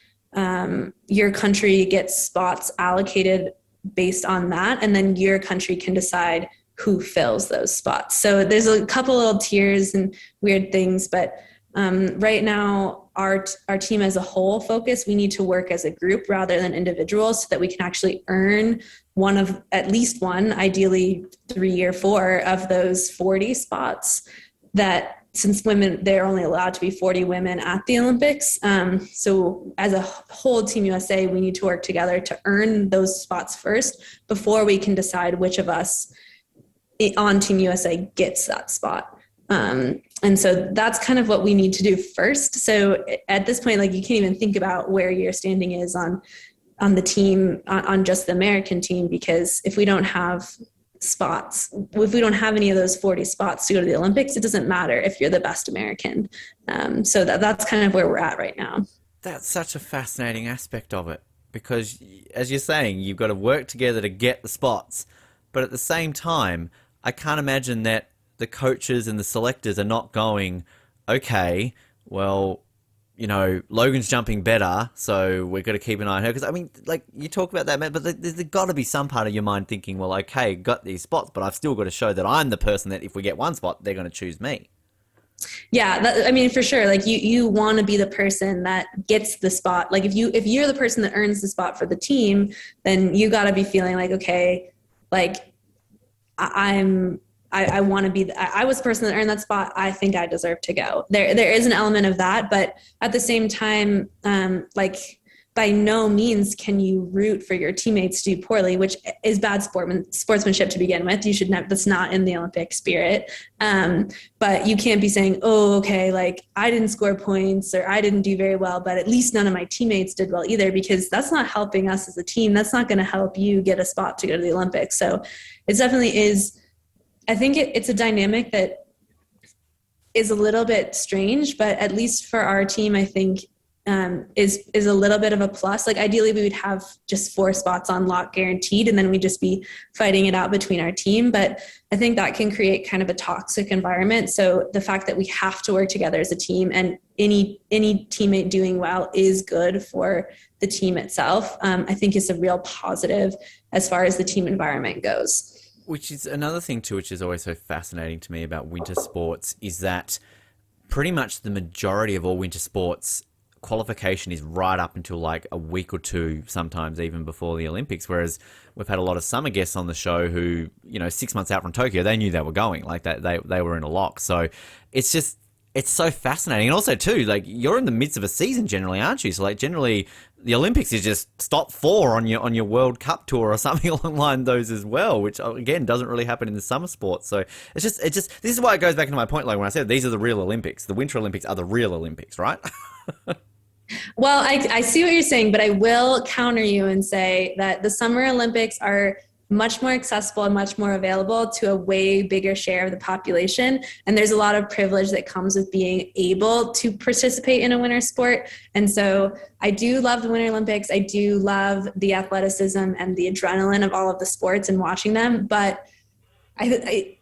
your country gets spots allocated based on that. And then your country can decide who fills those spots. So there's a couple little tiers and weird things, but right now our team as a whole focus, we need to work as a group rather than individuals so that we can actually earn at least one, ideally 3 or 4 of those 40 spots. That since women, they're only allowed to be 40 women at the Olympics. So as a whole Team USA, we need to work together to earn those spots first before we can decide which of us on Team USA gets that spot. And so that's kind of what we need to do first. So at this point, like you can't even think about where your standing is on the team, on just the American team, because if we don't have spots, if we don't have any of those 40 spots to go to the Olympics, it doesn't matter if you're the best American. So that's kind of where we're at right now. That's such a fascinating aspect of it, because as you're saying, you've got to work together to get the spots. But at the same time, I can't imagine that the coaches and the selectors are not going, okay, well, Logan's jumping better, so we've got to keep an eye on her. Because, I mean, like, you talk about that, but there's got to be some part of your mind thinking, well, okay, got these spots, but I've still got to show that I'm the person that if we get one spot, they're going to choose me. Yeah, I mean, for sure. Like, you want to be the person that gets the spot. Like, if you're the person that earns the spot for the team, then you got to be feeling like, okay, like, I want to be, I was the person that earned that spot. I think I deserve to go. There is an element of that, but at the same time, like by by no means can you root for your teammates to do poorly, which is bad sportsmanship to begin with. You should never, that's not in the Olympic spirit. But you can't be saying, oh, okay, like I didn't score points or I didn't do very well, but at least none of my teammates did well either, because that's not helping us as a team. That's not going to help you get a spot to go to the Olympics. So it definitely is. I think it's a dynamic that is a little bit strange, but at least for our team, I think is a little bit of a plus. Like ideally we would have just 4 spots on lock guaranteed, and then we'd just be fighting it out between our team. But I think that can create kind of a toxic environment. So the fact that we have to work together as a team, and any teammate doing well is good for the team itself, I think is a real positive as far as the team environment goes. Which is another thing too, which is always so fascinating to me about winter sports, is that pretty much the majority of all winter sports qualification is right up until like a week or 2, sometimes even before the Olympics. Whereas we've had a lot of summer guests on the show who, 6 months out from Tokyo, they knew they were going, like that they were in a lock. So it's just, it's so fascinating. And also too, like you're in the midst of a season generally, aren't you? So like generally the Olympics is just stop 4 on your World Cup tour or something along those as well, which again doesn't really happen in the summer sports. So it's just this is why it goes back into my point, like when I said these are the real Olympics. The Winter Olympics are the real Olympics, right? Well, I see what you're saying, but I will counter you and say that the Summer Olympics are much more accessible and much more available to a way bigger share of the population. And there's a lot of privilege that comes with being able to participate in a winter sport. And so I do love the Winter Olympics. I do love the athleticism and the adrenaline of all of the sports and watching them. But I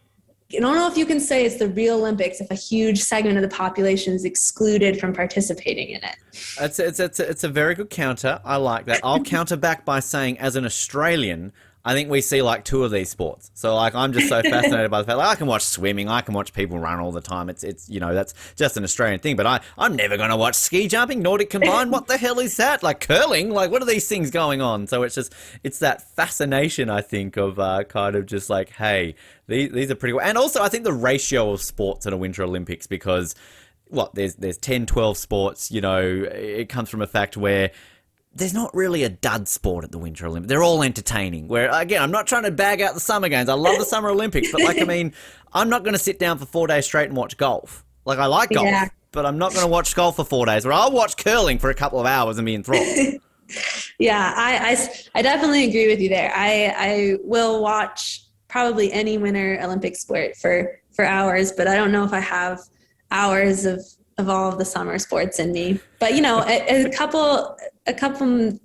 don't know if you can say it's the real Olympics if a huge segment of the population is excluded from participating in it. It's a very good counter. I like that. I'll counter back by saying, as an Australian, I think we see like 2 of these sports. So like I'm just so fascinated by the fact, like I can watch swimming, I can watch people run all the time. It's that's just an Australian thing. But I'm never going to watch ski jumping, Nordic combined. What the hell is that? Like curling? Like what are these things going on? So it's that fascination, I think, of kind of just like, hey, these are pretty cool. And also I think the ratio of sports at a Winter Olympics, because there's 10, 12 sports, it comes from a fact where there's not really a dud sport at the Winter Olympics. They're all entertaining. Where, again, I'm not trying to bag out the Summer Games. I love the Summer Olympics. But, I'm not going to sit down for 4 days straight and watch golf. Like, I like golf, but I'm not going to watch golf for 4 days. Or I'll watch curling for a couple of hours and be enthralled. Yeah, I definitely agree with you there. I will watch probably any Winter Olympic sport for hours, but I don't know if I have hours of all of the summer sports in me. But, a couple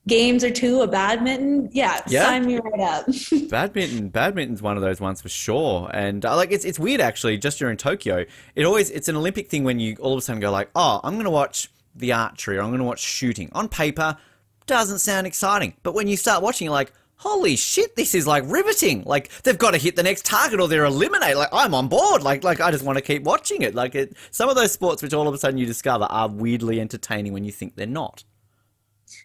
games or 2 of badminton, sign me right up. Badminton's one of those ones for sure. And it's weird actually, just during Tokyo, it's an Olympic thing when you all of a sudden go like, oh, I'm going to watch the archery or I'm going to watch shooting. On paper, doesn't sound exciting. But when you start watching, you're like, holy shit, this is like riveting. Like they've got to hit the next target or they're eliminated. Like I'm on board. Like I just want to keep watching it. Some of those sports which all of a sudden you discover are weirdly entertaining when you think they're not.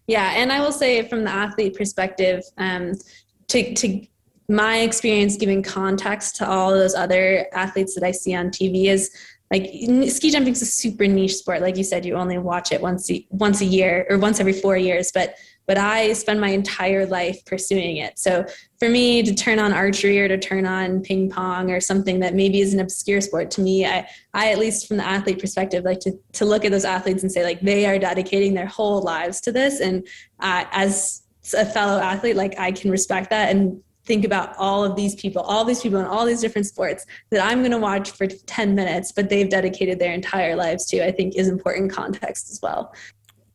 Yeah, and I will say from the athlete perspective, to my experience giving context to all of those other athletes that I see on TV is like ski jumping is a super niche sport. Like you said, you only watch it once a year or once every 4 years, but I spend my entire life pursuing it. So for me to turn on archery or to turn on ping pong or something that maybe is an obscure sport, to me, I at least from the athlete perspective, like to look at those athletes and say like they are dedicating their whole lives to this. And as a fellow athlete, like I can respect that and think about all these people in all these different sports that I'm going to watch for 10 minutes, but they've dedicated their entire lives to, I think is important context as well.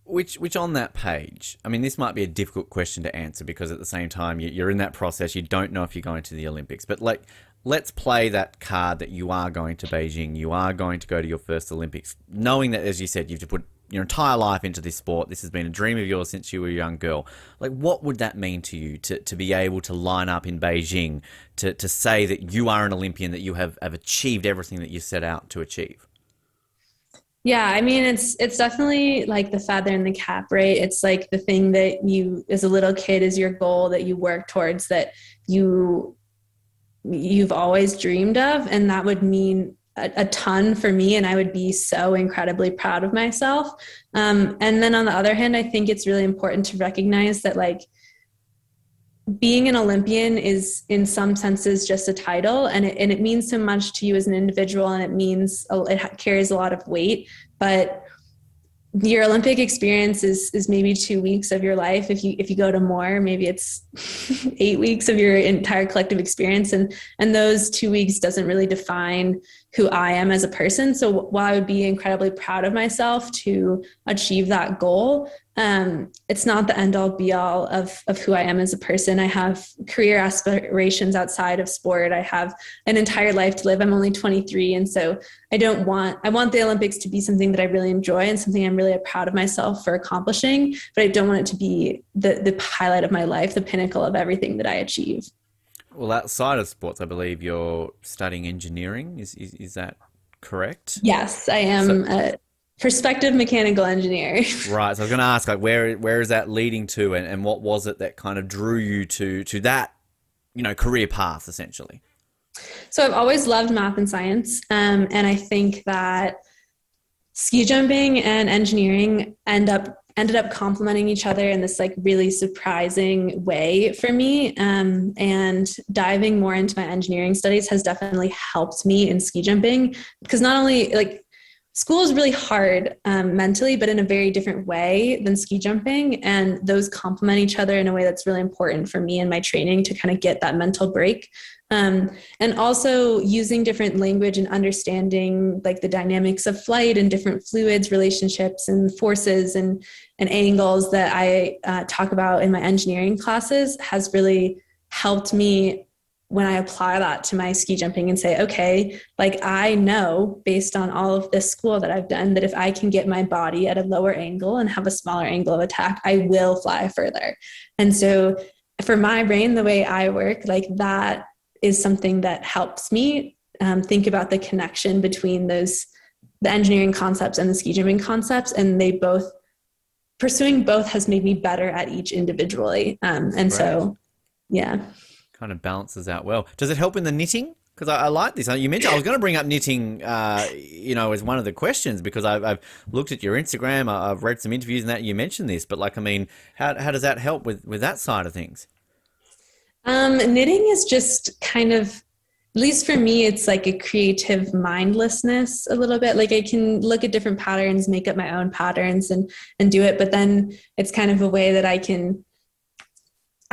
Which on that page, I mean, this might be a difficult question to answer because at the same time, you're in that process. You don't know if you're going to the Olympics. But let's play that card that you are going to Beijing. You are going to go to your first Olympics, knowing that, as you said, you've to put your entire life into this sport. This has been a dream of yours since you were a young girl. Like, what would that mean to you to be able to line up in Beijing, to say that you are an Olympian, that you have achieved everything that you set out to achieve? Yeah, I mean, it's definitely like the feather in the cap, right? It's like the thing that you, as a little kid, is your goal that you work towards, that you've always dreamed of. And that would mean a ton for me, and I would be so incredibly proud of myself. And then on the other hand, I think it's really important to recognize that like being an Olympian is in some senses just a title, and it means so much to you as an individual, and it carries a lot of weight, but your Olympic experience is maybe 2 weeks of your life. If you go to more, maybe it's 8 weeks of your entire collective experience. And those 2 weeks doesn't really define who I am as a person. So while I would be incredibly proud of myself to achieve that goal, it's not the end all be all of who I am as a person. I have career aspirations outside of sport. I have an entire life to live. I'm only 23. And so I want the Olympics to be something that I really enjoy and something I'm really proud of myself for accomplishing, but I don't want it to be the highlight of my life, the pinnacle of everything that I achieve. Well, outside of sports, I believe you're studying engineering. Is that correct? Yes, I am a prospective mechanical engineer. Right. So I was going to ask, like, where is that leading to, and what was it that kind of drew you to that, career path essentially? So I've always loved math and science, and I think that ski jumping and engineering ended up complementing each other in this like really surprising way for me. And diving more into my engineering studies has definitely helped me in ski jumping, because not only like school is really hard mentally, but in a very different way than ski jumping. And those complement each other in a way that's really important for me in my training to kind of get that mental break. And also using different language and understanding like the dynamics of flight and different fluids, relationships and forces and angles that I talk about in my engineering classes has really helped me when I apply that to my ski jumping and say, okay, like I know based on all of this school that I've done that if I can get my body at a lower angle and have a smaller angle of attack, I will fly further. And so for my brain, the way I work, like that is something that helps me think about the connection between the engineering concepts and the ski jumping concepts. And pursuing both has made me better at each individually. And so, yeah. Kind of balances out well. Does it help in the knitting? Because I like this. You mentioned I was going to bring up knitting, as one of the questions, because I've looked at your Instagram. I've read some interviews and that you mentioned this, but how does that help with that side of things? Knitting is just kind of, at least for me, it's like a creative mindlessness a little bit. Like I can look at different patterns, make up my own patterns and do it. But then it's kind of a way that I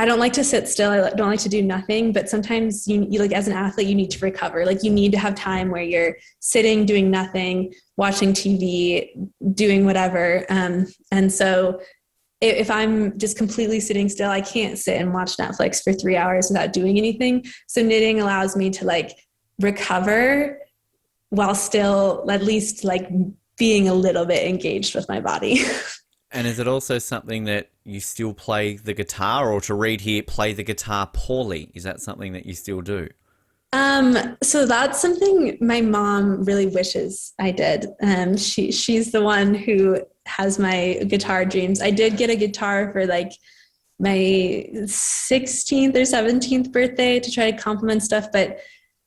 don't like to sit still. I don't like to do nothing, but sometimes you like as an athlete, you need to recover. Like you need to have time where you're sitting, doing nothing, watching TV, doing whatever. And so if I'm just completely sitting still, I can't sit and watch Netflix for 3 hours without doing anything. So knitting allows me to like recover while still at least like being a little bit engaged with my body. And is it also something that you still play the guitar, or to read here, play the guitar poorly? Is that something that you still do? So that's something my mom really wishes I did. She's the one who has my guitar dreams. I did get a guitar for like my 16th or 17th birthday to try to complement stuff, but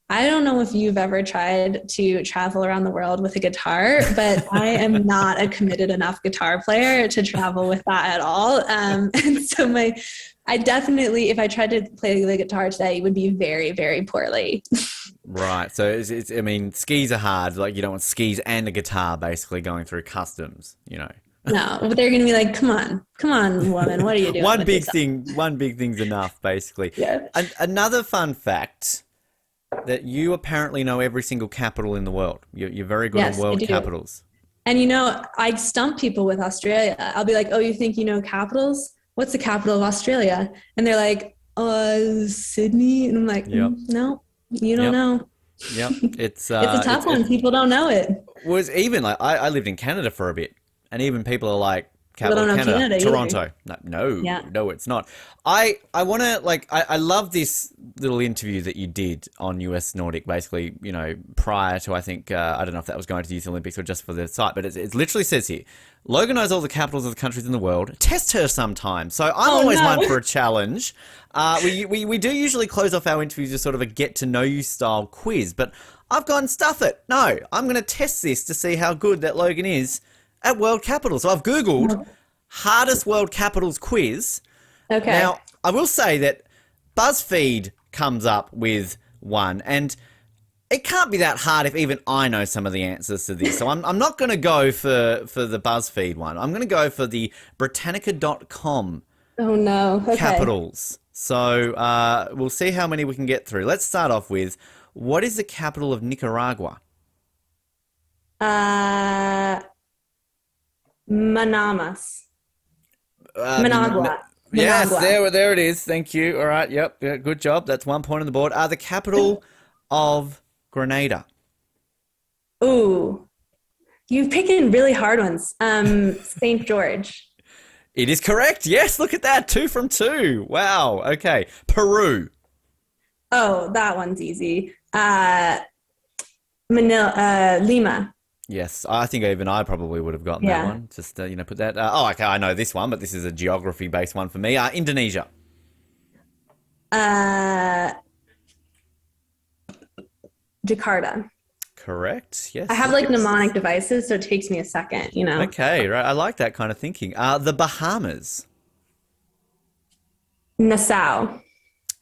I don't know if you've ever tried to travel around the world with a guitar, but I am not a committed enough guitar player to travel with that at all. And so I definitely, if I tried to play the guitar today, it would be very, very poorly. Right. So it's skis are hard. Like you don't want skis and a guitar basically going through customs, No, but they're going to be like, come on, woman, what are you doing? One big thing's enough, basically. Yeah. Another fun fact, that you apparently know every single capital in the world. You're very good at world capitals. And I stump people with Australia. I'll be like, oh, you think you know capitals? What's the capital of Australia? And they're like, Sydney. And I'm like, no, you don't know. Yep. It's a tough one. People don't know it. Was even like I lived in Canada for a bit, and even people are like, capital of Canada, Toronto. No, it's not. I want to I love this little interview that you did on US Nordic, basically, prior to, I think, I don't know if that was going to the Youth Olympics or just for the site, but it literally says here, Logan knows all the capitals of the countries in the world. Test her sometime. So I'm always one for a challenge. We do usually close off our interviews with sort of a get to know you style quiz, but I've gone, stuff it. No, I'm going to test this to see how good that Logan is at world capitals. So I've Googled hardest world capitals quiz. Okay. Now, I will say that BuzzFeed comes up with one, and it can't be that hard if even I know some of the answers to this. So I'm not going to go for the BuzzFeed one. I'm going to go for the Britannica.com Oh no. Okay. capitals. So we'll see how many we can get through. Let's start off with, what is the capital of Nicaragua? Manamas. Managua. Yes, there it is. Thank you. All right. Yep. Yeah, good job. That's 1 point on the board. The capital of Grenada. Ooh, you're picking really hard ones. St. George. It is correct. Yes, look at that. 2 from 2. Wow. Okay. Peru. Oh, that one's easy. Manila, Lima. Yes, I think even I probably would have gotten that one. Just, put that. Okay, I know this one, but this is a geography-based one for me. Indonesia. Jakarta. Correct. Yes. I have like mnemonic devices, so it takes me a second, Okay, right. I like that kind of thinking. The Bahamas. Nassau.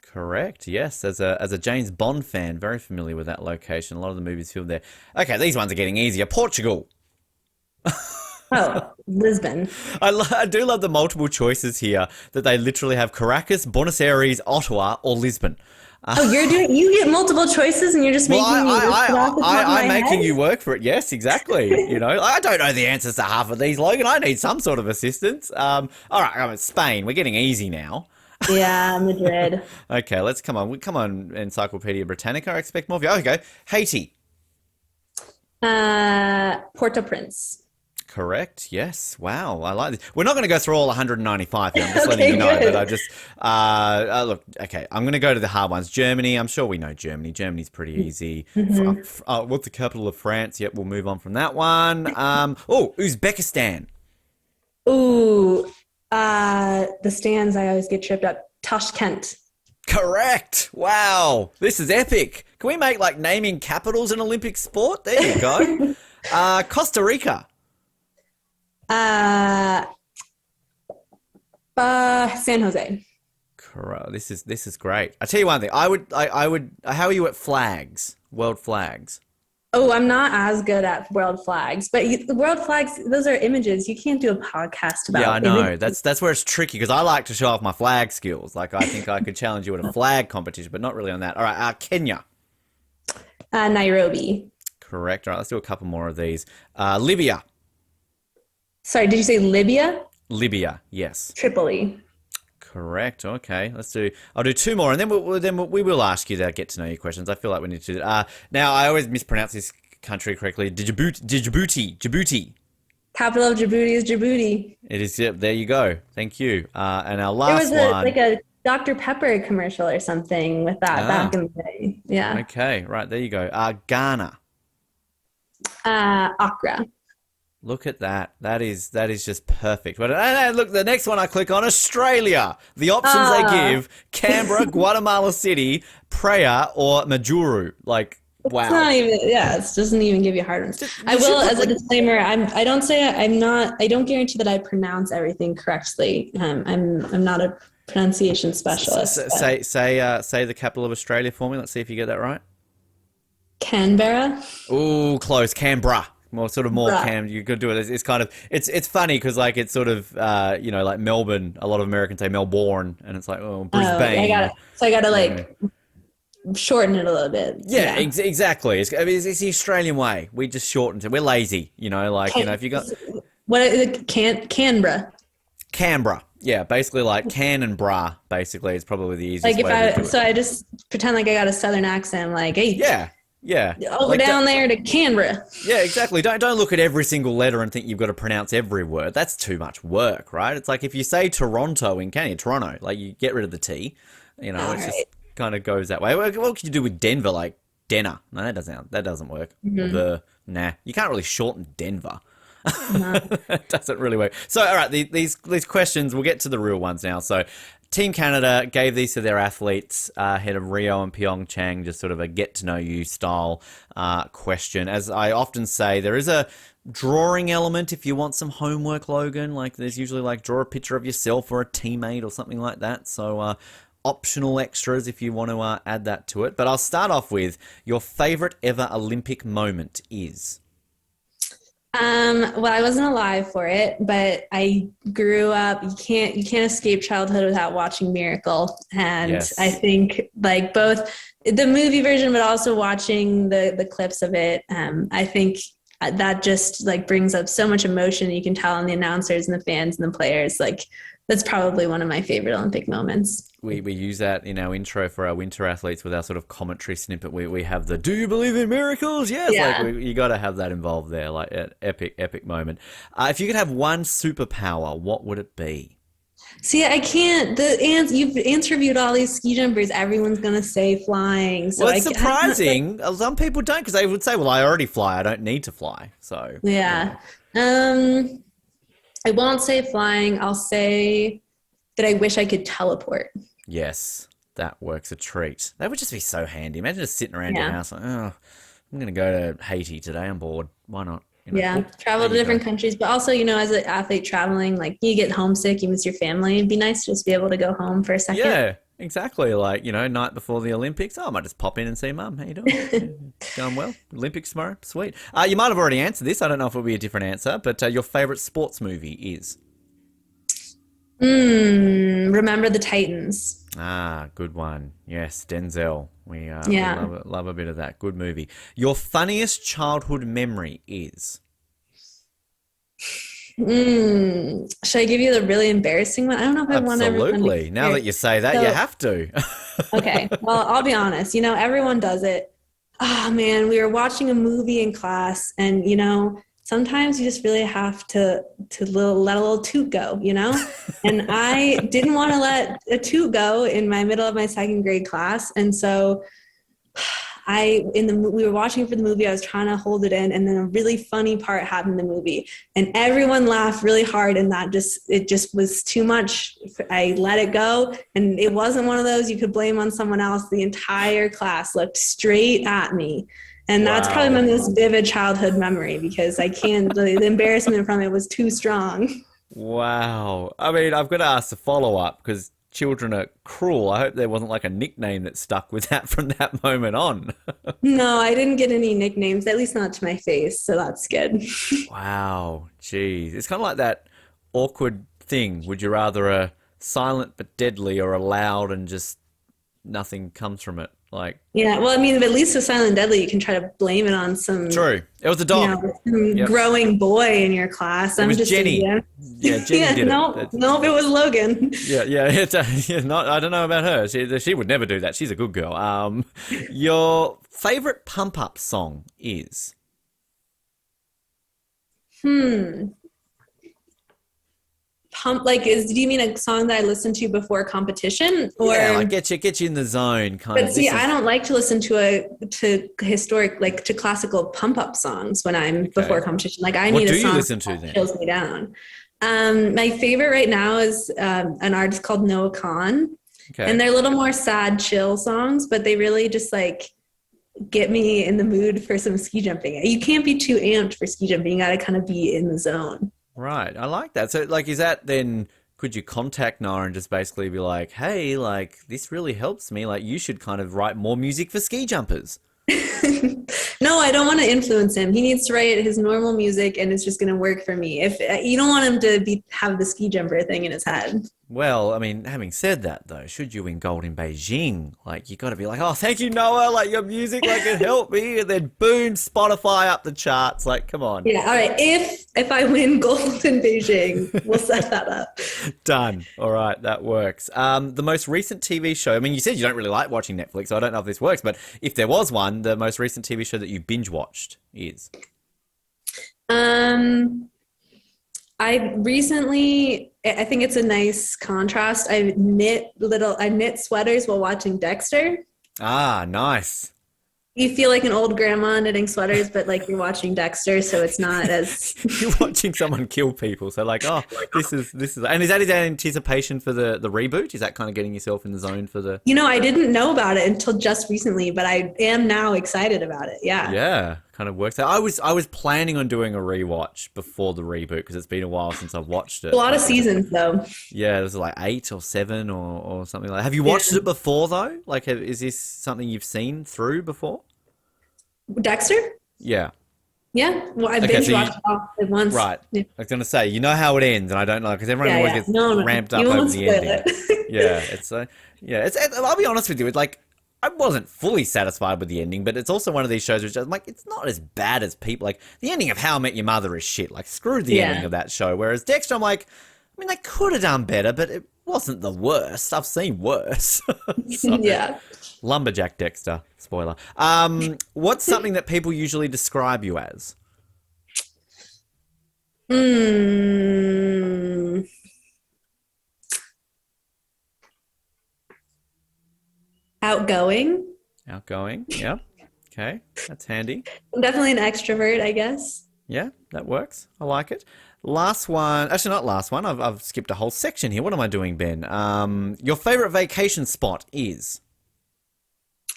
Correct. Yes, as a James Bond fan, very familiar with that location. A lot of the movies filmed there. Okay, these ones are getting easier. Portugal. Oh, Lisbon. I do love the multiple choices here that they literally have Caracas, Buenos Aires, Ottawa, or Lisbon. You get multiple choices and you're just making me list it off the top of my I'm making head? you work for it. Yes, exactly. I don't know the answers to half of these, Logan. I need some sort of assistance. All right, Spain. We're getting easy now. Yeah, Madrid. Okay, let's come on, Encyclopedia Britannica. I expect more of you. Okay, Haiti. Port-au-Prince. Correct. Yes. Wow. I like this. We're not going to go through all 195 here. I'm just letting you know. But I just look. Okay. I'm going to go to the hard ones. Germany. I'm sure we know Germany. Germany's pretty easy. Mm-hmm. What's the capital of France? Yep. We'll move on from that one. Uzbekistan. Ooh. The stands. I always get tripped up. Tashkent. Correct. Wow. This is epic. Can we make like naming capitals an Olympic sport? There you go. Costa Rica. San Jose. Correct. This is great. I tell you one thing. I would. How are you at flags? World flags. Oh, I'm not as good at world flags, but the world flags, those are images. You can't do a podcast about. Yeah, I know. Images. That's where it's tricky because I like to show off my flag skills. Like I think I could challenge you at a flag competition, but not really on that. All right, Kenya. Nairobi. Correct. All right, let's do a couple more of these. Libya. Sorry, did you say Libya? Libya. Yes. Tripoli. Correct. Okay, I'll do 2 more, and then we will ask you to get to know your questions. I feel like we need to. Now I always mispronounce this country correctly. Djibouti. Capital of Djibouti is Djibouti. It is. Yep. There you go. Thank you. And our last one. Like a Dr. Pepper commercial or something with that back in the day. Yeah. Okay. Right. There you go. Ghana. Accra. Look at that. That is just perfect. But look, the next one I click on, Australia. The options they give: Canberra, Guatemala City, Praia, or Majuro. Like, wow. It's not even. Yeah, it doesn't even give you hard ones. I will, as a disclaimer, I don't guarantee that I pronounce everything correctly. I'm not a pronunciation specialist. Say the capital of Australia for me. Let's see if you get that right. Canberra. Ooh, close. Canberra. More Cam. You could do it. It's kind of it's funny because like it's sort of like Melbourne. A lot of Americans say Melbourne, and it's like Brisbane. I gotta like shorten it a little bit. Yeah. Exactly. It's the Australian way. We just shortened it. We're lazy. If you got what is it? Canberra. Yeah, basically like can and bra. Basically, it's probably the easiest way to do it. So I just pretend like I got a southern accent. Like, hey. Yeah. Yeah. Over down there to Canberra. Yeah, exactly. Don't look at every single letter and think you've got to pronounce every word. That's too much work, right? It's like if you say Toronto in Canada, Toronto, like you get rid of the T. Just kind of goes that way. What could you do with Denver? Like Denner? No, that doesn't work. Mm-hmm. You can't really shorten Denver. No. It doesn't really work. So, all right, these questions, we'll get to the real ones now. So, Team Canada gave these to their athletes ahead of Rio and Pyeongchang, just sort of a get-to-know-you style question. As I often say, there is a drawing element if you want some homework, Logan. Like, there's usually, like, draw a picture of yourself or a teammate or something like that. So, optional extras if you want to add that to it. But I'll start off with your favorite ever Olympic moment is... Well, I wasn't alive for it, but I grew up. You can't escape childhood without watching Miracle, and Yes. I think like both the movie version, but also watching the clips of it. I think that just like brings up so much emotion. You can tell on the announcers and the fans and the players. Like that's probably one of my favorite Olympic moments. We use that in our intro for our winter athletes with our sort of commentary snippet. We have the "Do you believe in miracles?" Yes, Yeah. like you got to have that involved there, like an epic moment. If you could have one superpower, what would it be? See, I can't. You've interviewed all these ski jumpers. Everyone's gonna say flying. So Well, it's surprising. Some people don't because they would say, "Well, I already fly. I don't need to fly." So Yeah. I won't say flying. I'll say that I wish I could teleport. yes, that works a treat. That would just be so handy. Imagine just sitting around your Yeah. house like, "Oh, I'm going to go to Haiti today. I'm bored. Why not?" You know, Yeah. whoop, Travel to there you different go. countries. But also, as an athlete traveling, like you get homesick, you miss your family. It'd be nice to just be able to go home for a second. Yeah, exactly. Like, night before the Olympics. Oh, I might just pop in and see Mum. How you doing? Yeah, going well? Olympics tomorrow? Sweet. You might have already answered this. I don't know if it'll be a different answer, but your favourite sports movie is? Remember the Titans. Ah, good one. Yes, Denzel. We Yeah. love a bit of that. Good movie. Your funniest childhood memory is? Should I give you the really embarrassing one? I don't know if I want everyone to Absolutely. Now that you say that, So- you have to. Okay. Well, I'll be honest. Everyone does it. Oh man, we were watching a movie in class, and sometimes you just really have to let a little toot go, And I didn't want to let a toot go in my middle of my second grade class, and so we were watching for the movie. I was trying to hold it in, and then a really funny part happened in the movie, and everyone laughed really hard, and it just was too much. I let it go, and it wasn't one of those you could blame on someone else. The entire class looked straight at me, and that's probably my most vivid childhood memory because I can't. The embarrassment from it was too strong. Wow. I mean, I've got to ask the follow-up because children are cruel. I hope there wasn't like a nickname that stuck with that from that moment on. No, I didn't get any nicknames, at least not to my face, so that's good. Wow. Jeez. It's kind of like that awkward thing. Would you rather a silent but deadly or a loud and just nothing comes from it? Like, Yeah, well, I mean, at least with Silent Deadly, you can try to blame it on some, true. It was a dog. some Yep. growing boy in your class. It was Jenny. Yeah, Jenny did no, it. no, it was Logan. Yeah. It's not. I don't know about her. She would never do that. She's a good girl. Your favorite pump up song is? Do you mean a song that I listened to before competition, or? Yeah, like get you in the zone, kind of. But see, I don't like to listen to historic, like to classical pump up songs when I'm before competition. Like I What need do a you song listen to that then? chills me down. My favorite right now is an artist called Noah Kahan, Okay. and they're a little more sad, chill songs, but they really just like get me in the mood for some ski jumping. You can't be too amped for ski jumping. You got to kind of be in the zone. Right. I like that. So, like, is that then? Could you contact Noah and just basically be like, "Hey, like, this really helps me. Like, you should kind of write more music for ski jumpers." No, I don't want to influence him. He needs to write his normal music, and it's just going to work for me. If you don't want him to have the ski jumper thing in his head. Well, I mean, having said that, though, should you win gold in Beijing, like, you got to be like, "Oh, thank you, Noah. Like, your music, like, it helped me." And then, boom, Spotify up the charts. Like, come on. Yeah, all right. If I win gold in Beijing, we'll set that up. Done. All right, that works. The most recent TV show. I mean, you said you don't really like watching Netflix, so I don't know if this works. But if there was one, the most recent TV show that you binge watched is. I recently, I think it's a nice contrast. I knit sweaters while watching Dexter. Ah, nice. you feel like an old grandma knitting sweaters, but like you're watching Dexter, so it's not as You're watching someone kill people, so like, oh, this is, and is that his anticipation for the reboot? Is that kind of getting yourself in the zone for the? I didn't know about it until just recently, but I am now excited about it. Yeah. Yeah, kind of works out. I was planning on doing a rewatch before the reboot because it's been a while since I've watched it. A lot of seasons though. Yeah, there's like 8 or 7 or something like that. Have you watched it before though? Like, is this something you've seen through before? Dexter? Yeah. Yeah. Well, I Okay, binge so watched it all at once. right. Yeah. I was gonna say, you know how it ends, and I don't know because everyone always gets No, ramped up you over won't the spoil ending. it. Yeah, I'll be honest with you. It's like I wasn't fully satisfied with the ending, but it's also one of these shows which I'm like, it's not as bad as people like. The ending of How I Met Your Mother is shit. Like, screw the ending of that show. Whereas Dexter, I'm like, I mean, they could have done better, but it wasn't the worst. I've seen worse. So, Yeah. Lumberjack Dexter. Spoiler. What's something that people usually describe you as? Mm, outgoing. Outgoing. Yeah. Okay. That's handy. I'm definitely an extrovert, I guess. Yeah, that works. I like it. Last one. Actually, not last one. I've skipped a whole section here. What am I doing, Ben? Your favorite vacation spot is?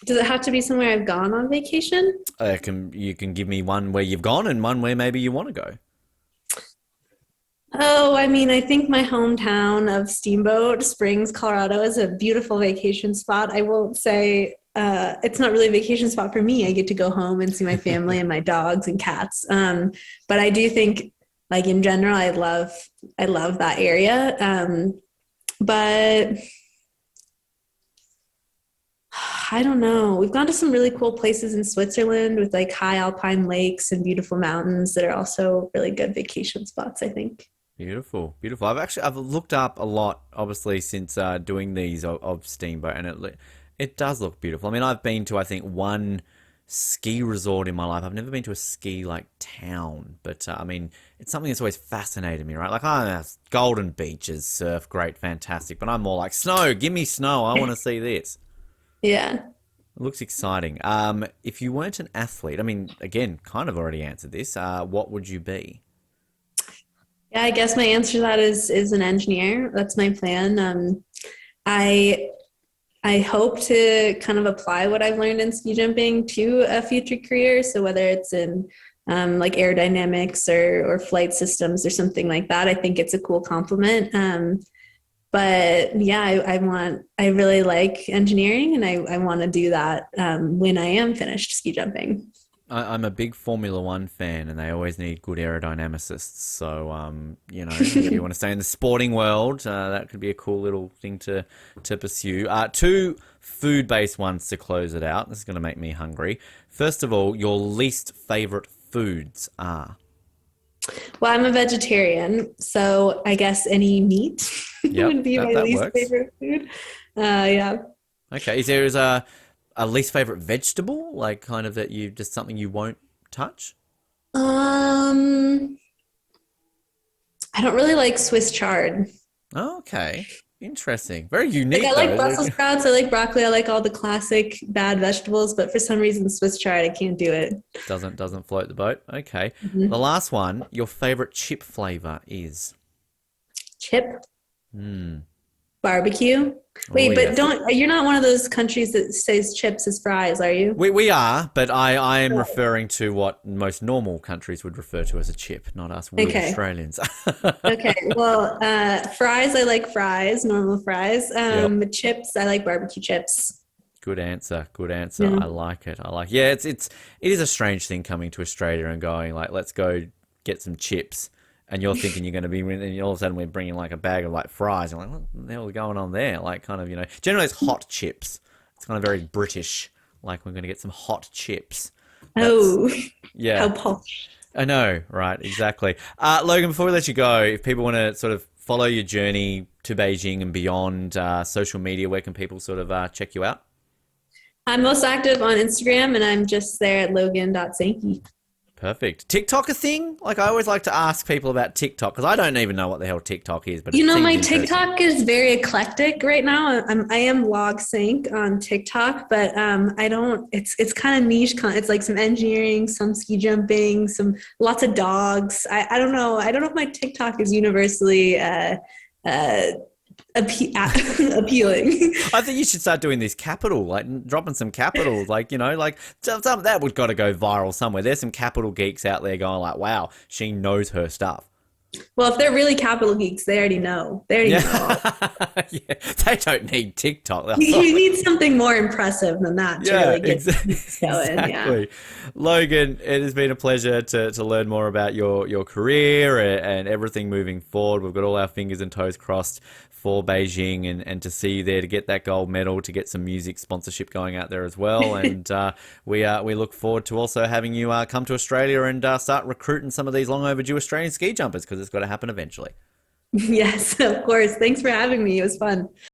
Does it have to be somewhere I've gone on vacation? You can give me one where you've gone and one where maybe you want to go. Oh, I mean, I think my hometown of Steamboat Springs, Colorado is a beautiful vacation spot. I won't say it's not really a vacation spot for me. I get to go home and see my family and my dogs and cats. But I do think, like in general, I love that area. But I don't know. We've gone to some really cool places in Switzerland with like high alpine lakes and beautiful mountains that are also really good vacation spots, I think. Beautiful, beautiful. I've looked up a lot, obviously, since doing these of Steamboat, and it does look beautiful. I mean, I've been to I think one ski resort in my life. I've never been to a ski like town, but I mean, it's something that's always fascinated me, right? Like, golden beaches, surf, great, fantastic, but I'm more like snow. Give me snow. I want to see this. Yeah. It looks exciting. If you weren't an athlete, I mean, again, kind of already answered this. What would you be? Yeah, I guess my answer to that is an engineer. That's my plan. I I hope to kind of apply what I've learned in ski jumping to a future career. So whether it's in like aerodynamics or flight systems or something like that, I think it's a cool complement. But yeah, I really like engineering, and I want to do that when I am finished ski jumping. I'm a big Formula One fan, and they always need good aerodynamicists. So, if you want to stay in the sporting world, that could be a cool little thing to pursue. Two food-based ones to close it out. This is going to make me hungry. First of all, your least favorite foods are? Well, I'm a vegetarian, so I guess any meat would be my least favorite food. Yeah. Okay. Is there a least favorite vegetable, like kind of that you just something you won't touch? I don't really like Swiss chard. Oh, okay. Interesting. Very unique. Like, I like Brussels sprouts, I like broccoli, I like all the classic bad vegetables, but for some reason Swiss chard, I can't do it. Doesn't float the boat. Okay. Mm-hmm. The last one, your favorite chip flavor is? Chip? Barbecue? Wait, but you're not one of those countries that says chips as fries, are you? We are, but I am referring to what most normal countries would refer to as a chip, not us weird Australians. Okay, well, fries, I like fries, normal fries. Chips, I like barbecue chips. Good answer. Yeah. I like it. Yeah, it is a strange thing coming to Australia and going like, let's go get some chips. And you're thinking you're going to be, and all of a sudden we're bringing like a bag of like fries. And like, what the hell is going on there? Like kind of, generally it's hot chips. It's kind of very British. Like we're going to get some hot chips. Yeah. How posh. I know, right? Exactly. Logan, before we let you go, if people want to sort of follow your journey to Beijing and beyond, social media, where can people sort of check you out? I'm most active on Instagram, and I'm just there at logan.sankey. Perfect. TikTok a thing? Like, I always like to ask people about TikTok because I don't even know what the hell TikTok is, but it You know, seems my interesting. TikTok is very eclectic right now. I am log sync on TikTok, but I don't. It's kind of niche. It's like some engineering, some ski jumping, some lots of dogs. I don't know. I don't know if my TikTok is universally uh, appealing. I think you should start doing this capital, like dropping some capital, like, like some that would got to go viral somewhere. There's some capital geeks out there going like, wow, she knows her stuff. Well, if they're really capital geeks, they already know. They already know. Yeah, yeah, they don't need TikTok. You need something more impressive than that to Yeah, really get things going. Yeah. exactly. Logan, it has been a pleasure to learn more about your career and everything moving forward. We've got all our fingers and toes crossed for Beijing and to see you there, to get that gold medal, to get some music sponsorship going out there as well. And we look forward to also having you come to Australia and start recruiting some of these long overdue Australian ski jumpers, because it's got to happen eventually. Yes, of course. Thanks for having me. It was fun.